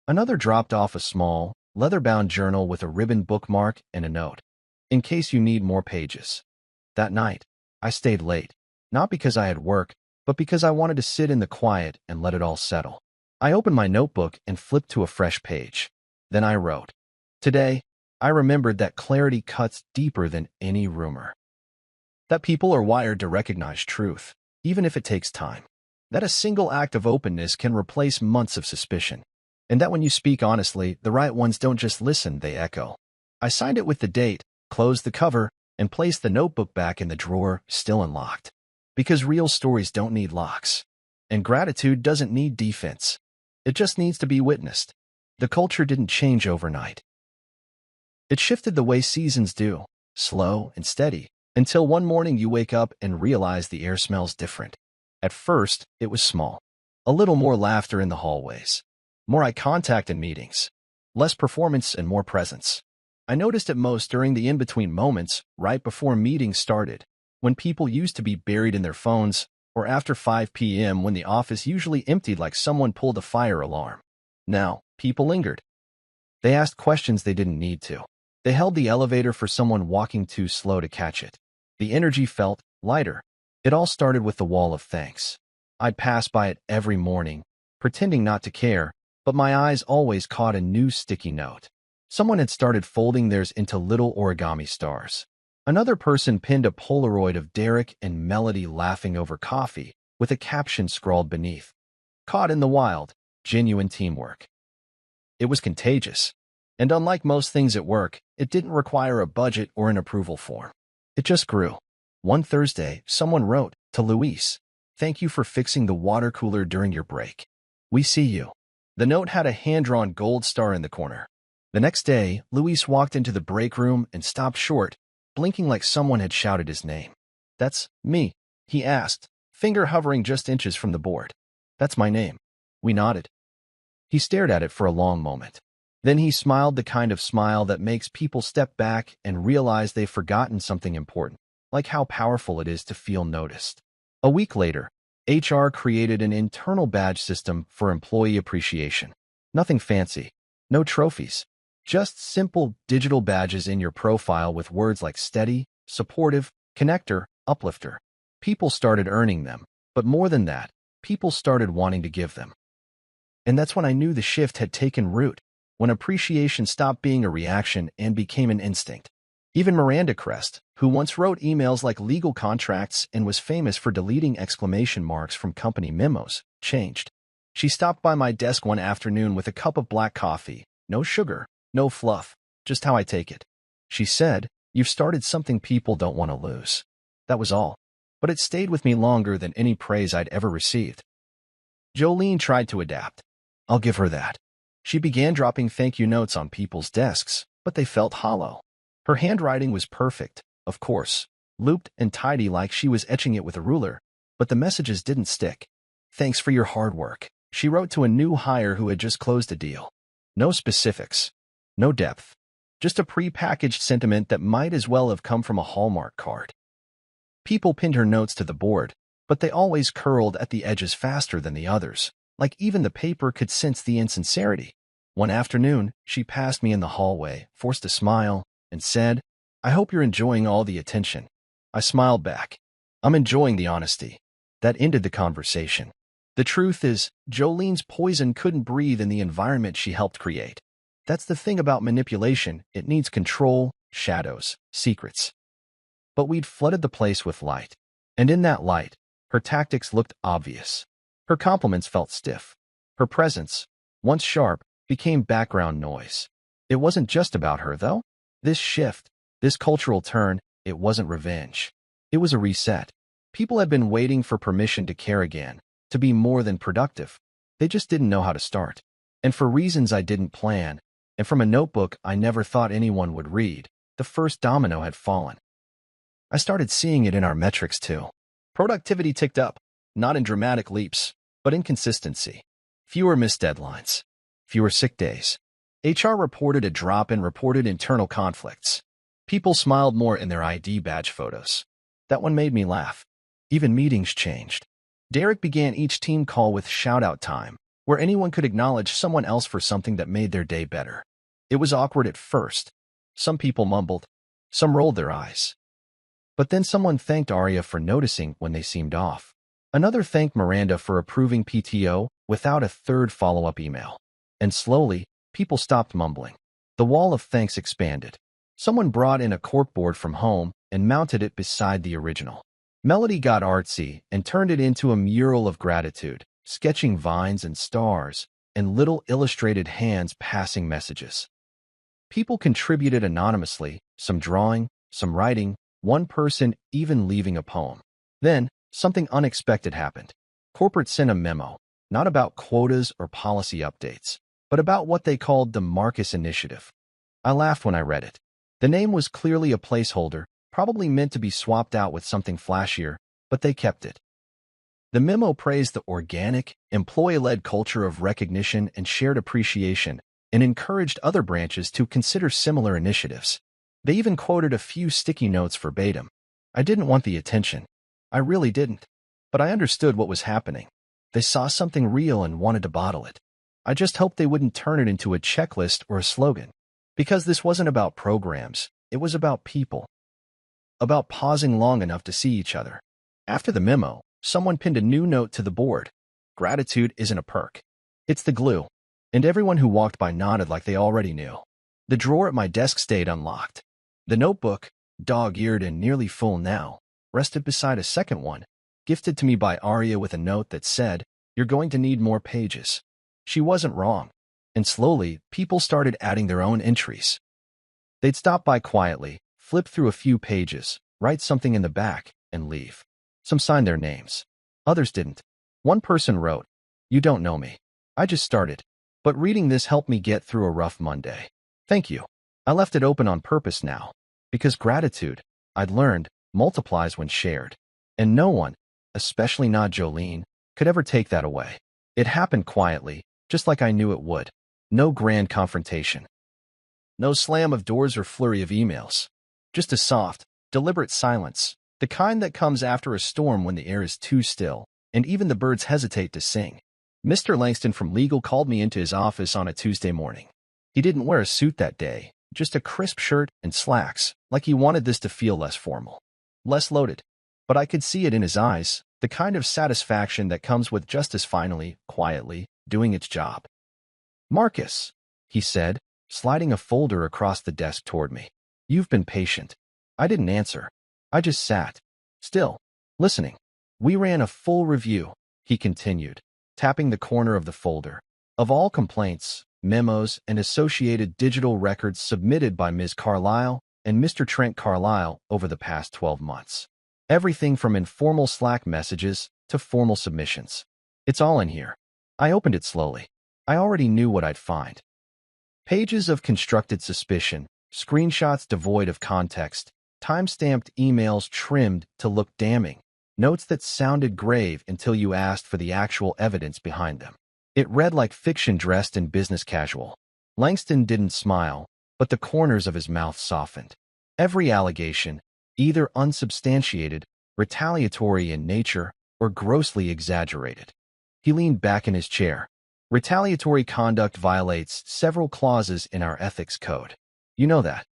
Another dropped off a small, leather-bound journal with a ribbon bookmark and a note, "In case you need more pages." That night, I stayed late, not because I had work, but because I wanted to sit in the quiet and let it all settle. I opened my notebook and flipped to a fresh page. Then I wrote, "Today, I remembered that clarity cuts deeper than any rumor. That people are wired to recognize truth, even if it takes time. That a single act of openness can replace months of suspicion. And that when you speak honestly, the right ones don't just listen, they echo." I signed it with the date, closed the cover, and placed the notebook back in the drawer, still unlocked. Because real stories don't need locks. And gratitude doesn't need defense. It just needs to be witnessed. The culture didn't change overnight. It shifted the way seasons do, slow and steady, until one morning you wake up and realize the air smells different. At first, it was small. A little more laughter in the hallways. More eye contact in meetings. Less performance and more presence. I noticed it most during the in-between moments, right before meetings started, when people used to be buried in their phones, or after 5 p.m. when the office usually emptied like someone pulled a fire alarm. Now, people lingered. They asked questions they didn't need to. They held the elevator for someone walking too slow to catch it. The energy felt lighter. It all started with the wall of thanks. I'd pass by it every morning, pretending not to care, but my eyes always caught a new sticky note. Someone had started folding theirs into little origami stars. Another person pinned a Polaroid of Derek and Melody laughing over coffee, with a caption scrawled beneath, "Caught in the wild, genuine teamwork." It was contagious. And unlike most things at work, it didn't require a budget or an approval form. It just grew. One Thursday, someone wrote, "To Luis, Thank you for fixing the water cooler during your break. We see you. The note had a hand-drawn gold star in the corner. The next day, Luis walked into the break room and stopped short, blinking like someone had shouted his name. "That's me," he asked, finger hovering just inches from the board. "That's my name." We nodded. He stared at it for a long moment. Then he smiled, the kind of smile that makes people step back and realize they've forgotten something important, like how powerful it is to feel noticed. A week later, HR created an internal badge system for employee appreciation. Nothing fancy, no trophies, just simple digital badges in your profile with words like steady, supportive, connector, uplifter. People started earning them, but more than that, people started wanting to give them. And that's when I knew the shift had taken root, when appreciation stopped being a reaction and became an instinct. Even Miranda Crest, who once wrote emails like legal contracts and was famous for deleting exclamation marks from company memos, changed. She stopped by my desk one afternoon with a cup of black coffee, no sugar, no fluff, just how I take it. She said, "You've started something people don't want to lose." That was all. But it stayed with me longer than any praise I'd ever received. Jolene tried to adapt. I'll give her that. She began dropping thank you notes on people's desks, but they felt hollow. Her handwriting was perfect, of course, looped and tidy like she was etching it with a ruler, but the messages didn't stick. "Thanks for your hard work," she wrote to a new hire who had just closed a deal. No specifics, no depth, just a pre-packaged sentiment that might as well have come from a Hallmark card. People pinned her notes to the board, but they always curled at the edges faster than the others, like even the paper could sense the insincerity. One afternoon, she passed me in the hallway, forced a smile, and said, "I hope you're enjoying all the attention." I smiled back. "I'm enjoying the honesty." That ended the conversation. The truth is, Jolene's poison couldn't breathe in the environment she helped create. That's the thing about manipulation. It needs control, shadows, secrets. But we'd flooded the place with light. And in that light, her tactics looked obvious. Her compliments felt stiff. Her presence, once sharp, became background noise. It wasn't just about her, though. This shift, this cultural turn, it wasn't revenge. It was a reset. People had been waiting for permission to care again, to be more than productive. They just didn't know how to start. And for reasons I didn't plan, and from a notebook I never thought anyone would read, the first domino had fallen. I started seeing it in our metrics too. Productivity ticked up, not in dramatic leaps, but in consistency. Fewer missed deadlines, fewer sick days. HR reported a drop in reported internal conflicts. People smiled more in their ID badge photos. That one made me laugh. Even meetings changed. Derek began each team call with shout-out time, where anyone could acknowledge someone else for something that made their day better. It was awkward at first. Some people mumbled. Some rolled their eyes. But then someone thanked Arya for noticing when they seemed off. Another thanked Miranda for approving PTO without a third follow-up email. And slowly, people stopped mumbling. The wall of thanks expanded. Someone brought in a corkboard from home and mounted it beside the original. Melody got artsy and turned it into a mural of gratitude, sketching vines and stars, and little illustrated hands passing messages. People contributed anonymously, some drawing, some writing, one person even leaving a poem. Then, something unexpected happened. Corporate sent a memo, not about quotas or policy updates, but about what they called the Marcus Initiative. I laughed when I read it. The name was clearly a placeholder, probably meant to be swapped out with something flashier, but they kept it. The memo praised the organic, employee-led culture of recognition and shared appreciation, and encouraged other branches to consider similar initiatives. They even quoted a few sticky notes verbatim. I didn't want the attention. I really didn't. But I understood what was happening. They saw something real and wanted to bottle it. I just hoped they wouldn't turn it into a checklist or a slogan. Because this wasn't about programs, it was about people. About pausing long enough to see each other. After the memo, someone pinned a new note to the board. Gratitude isn't a perk. It's the glue. And everyone who walked by nodded like they already knew. The drawer at my desk stayed unlocked. The notebook, dog-eared and nearly full now, rested beside a second one, gifted to me by Arya with a note that said, "You're going to need more pages." She wasn't wrong. And slowly, people started adding their own entries. They'd stop by quietly, flip through a few pages, write something in the back, and leave. Some signed their names. Others didn't. One person wrote, "You don't know me. I just started. But reading this helped me get through a rough Monday. Thank you." I left it open on purpose now, because gratitude, I'd learned, multiplies when shared. And no one, especially not Jolene, could ever take that away. It happened quietly, just like I knew it would. No grand confrontation. No slam of doors or flurry of emails. Just a soft, deliberate silence, the kind that comes after a storm when the air is too still, and even the birds hesitate to sing. Mr. Langston from legal called me into his office on a Tuesday morning. He didn't wear a suit that day, just a crisp shirt and slacks, like he wanted this to feel less formal, less loaded. But I could see it in his eyes, the kind of satisfaction that comes with justice finally, quietly, doing its job. "Marcus," he said, sliding a folder across the desk toward me. "You've been patient." I didn't answer. I just sat, still, listening. "We ran a full review," he continued, tapping the corner of the folder, "of all complaints, memos, and associated digital records submitted by Ms. Carlisle and Mr. Trent Carlisle over the past 12 months. Everything from informal Slack messages to formal submissions. It's all in here." I opened it slowly. I already knew what I'd find. Pages of constructed suspicion, screenshots devoid of context, time-stamped emails trimmed to look damning, notes that sounded grave until you asked for the actual evidence behind them. It read like fiction dressed in business casual. Langston didn't smile, but the corners of his mouth softened. Every allegation, either unsubstantiated, retaliatory in nature, or grossly exaggerated. He leaned back in his chair. "Retaliatory conduct violates several clauses in our ethics code. You know that."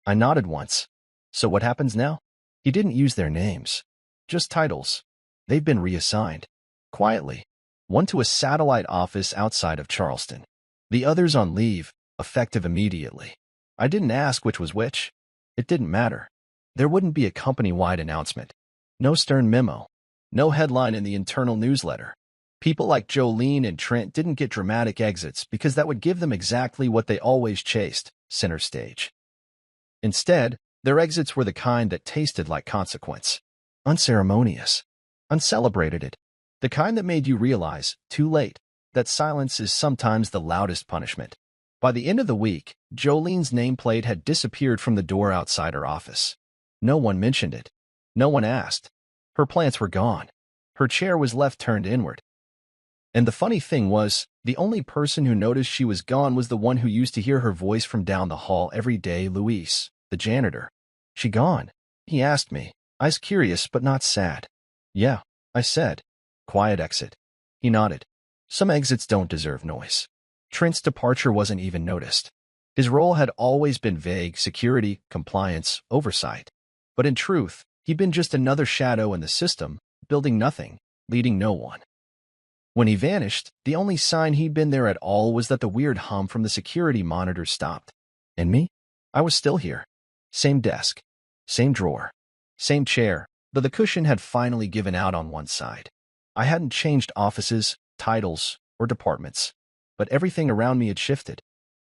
I nodded once. "So what happens now?" He didn't use their names. Just titles. They've been reassigned. Quietly. One to a satellite office outside of Charleston. The others on leave, effective immediately. I didn't ask which was which. It didn't matter. There wouldn't be a company-wide announcement. No stern memo. No headline in the internal newsletter. People like Jolene and Trent didn't get dramatic exits because that would give them exactly what they always chased, center stage. Instead, their exits were the kind that tasted like consequence. Unceremonious. Uncelebrated it. The kind that made you realize, too late, that silence is sometimes the loudest punishment. By the end of the week, Jolene's nameplate had disappeared from the door outside her office. No one mentioned it. No one asked. Her plants were gone. Her chair was left turned inward. And the funny thing was, the only person who noticed she was gone was the one who used to hear her voice from down the hall every day, Luis, the janitor. "She gone?" he asked me, eyes curious but not sad. "Yeah," I said. "Quiet exit." He nodded. Some exits don't deserve noise. Trent's departure wasn't even noticed. His role had always been vague: security, compliance, oversight. But in truth, he'd been just another shadow in the system, building nothing, leading no one. When he vanished, the only sign he'd been there at all was that the weird hum from the security monitor stopped. And me? I was still here. Same desk. Same drawer. Same chair, though the cushion had finally given out on one side. I hadn't changed offices, titles, or departments. But everything around me had shifted.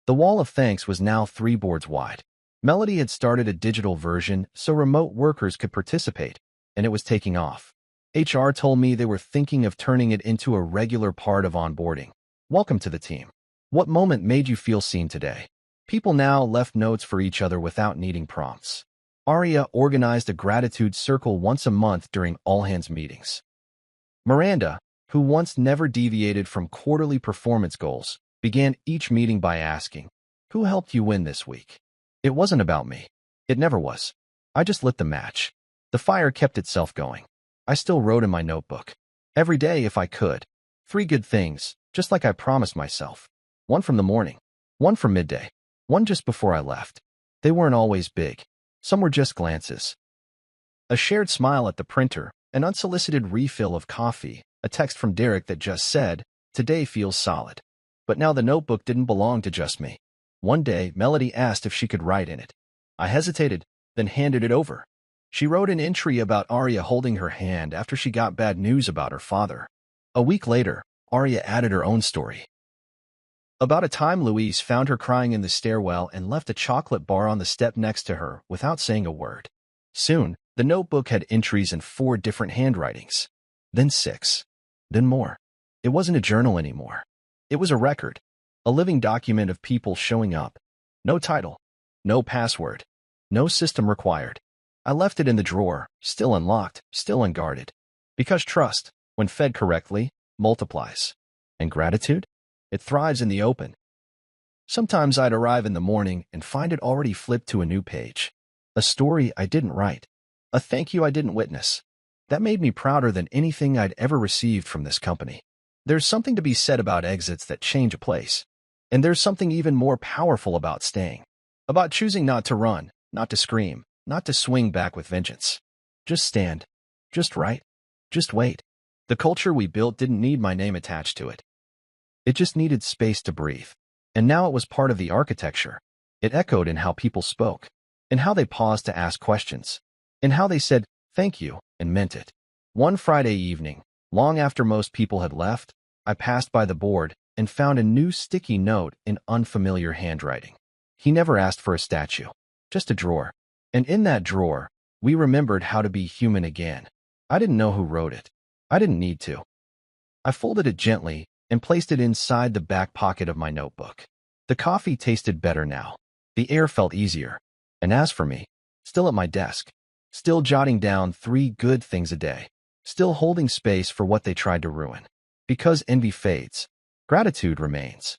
The wall of thanks was now 3 boards wide. Melody had started a digital version so remote workers could participate, and it was taking off. HR told me they were thinking of turning it into a regular part of onboarding. "Welcome to the team. What moment made you feel seen today?" People now left notes for each other without needing prompts. Aria organized a gratitude circle once a month during all-hands meetings. Miranda, who once never deviated from quarterly performance goals, began each meeting by asking, "Who helped you win this week?" It wasn't about me. It never was. I just lit the match. The fire kept itself going. I still wrote in my notebook. Every day if I could. 3 good things, just like I promised myself. 1 from the morning. 1 from midday. 1 just before I left. They weren't always big. Some were just glances. A shared smile at the printer, an unsolicited refill of coffee, a text from Derek that just said, "Today feels solid." But now the notebook didn't belong to just me. One day, Melody asked if she could write in it. I hesitated, then handed it over. She wrote an entry about Aria holding her hand after she got bad news about her father. A week later, Aria added her own story. About a time Luis found her crying in the stairwell and left a chocolate bar on the step next to her without saying a word. Soon, the notebook had entries in 4 different handwritings. then 6, then more. It wasn't a journal anymore. It was a record, a living document of people showing up. No title, no password, no system required. I left it in the drawer, still unlocked, still unguarded. Because trust, when fed correctly, multiplies. And gratitude? It thrives in the open. Sometimes I'd arrive in the morning and find it already flipped to a new page. A story I didn't write. A thank you I didn't witness. That made me prouder than anything I'd ever received from this company. There's something to be said about exits that change a place. And there's something even more powerful about staying. About choosing not to run, not to scream, not to swing back with vengeance. Just stand. Just write. Just wait. The culture we built didn't need my name attached to it. It just needed space to breathe. And now it was part of the architecture. It echoed in how people spoke, in how they paused to ask questions, in how they said thank you and meant it. One Friday evening, long after most people had left, I passed by the board and found a new sticky note in unfamiliar handwriting. He never asked for a statue, just a drawer. And in that drawer, we remembered how to be human again. I didn't know who wrote it. I didn't need to. I folded it gently and placed it inside the back pocket of my notebook. The coffee tasted better now. The air felt easier. And as for me, still at my desk, still jotting down 3 good things a day, still holding space for what they tried to ruin. Because envy fades, gratitude remains.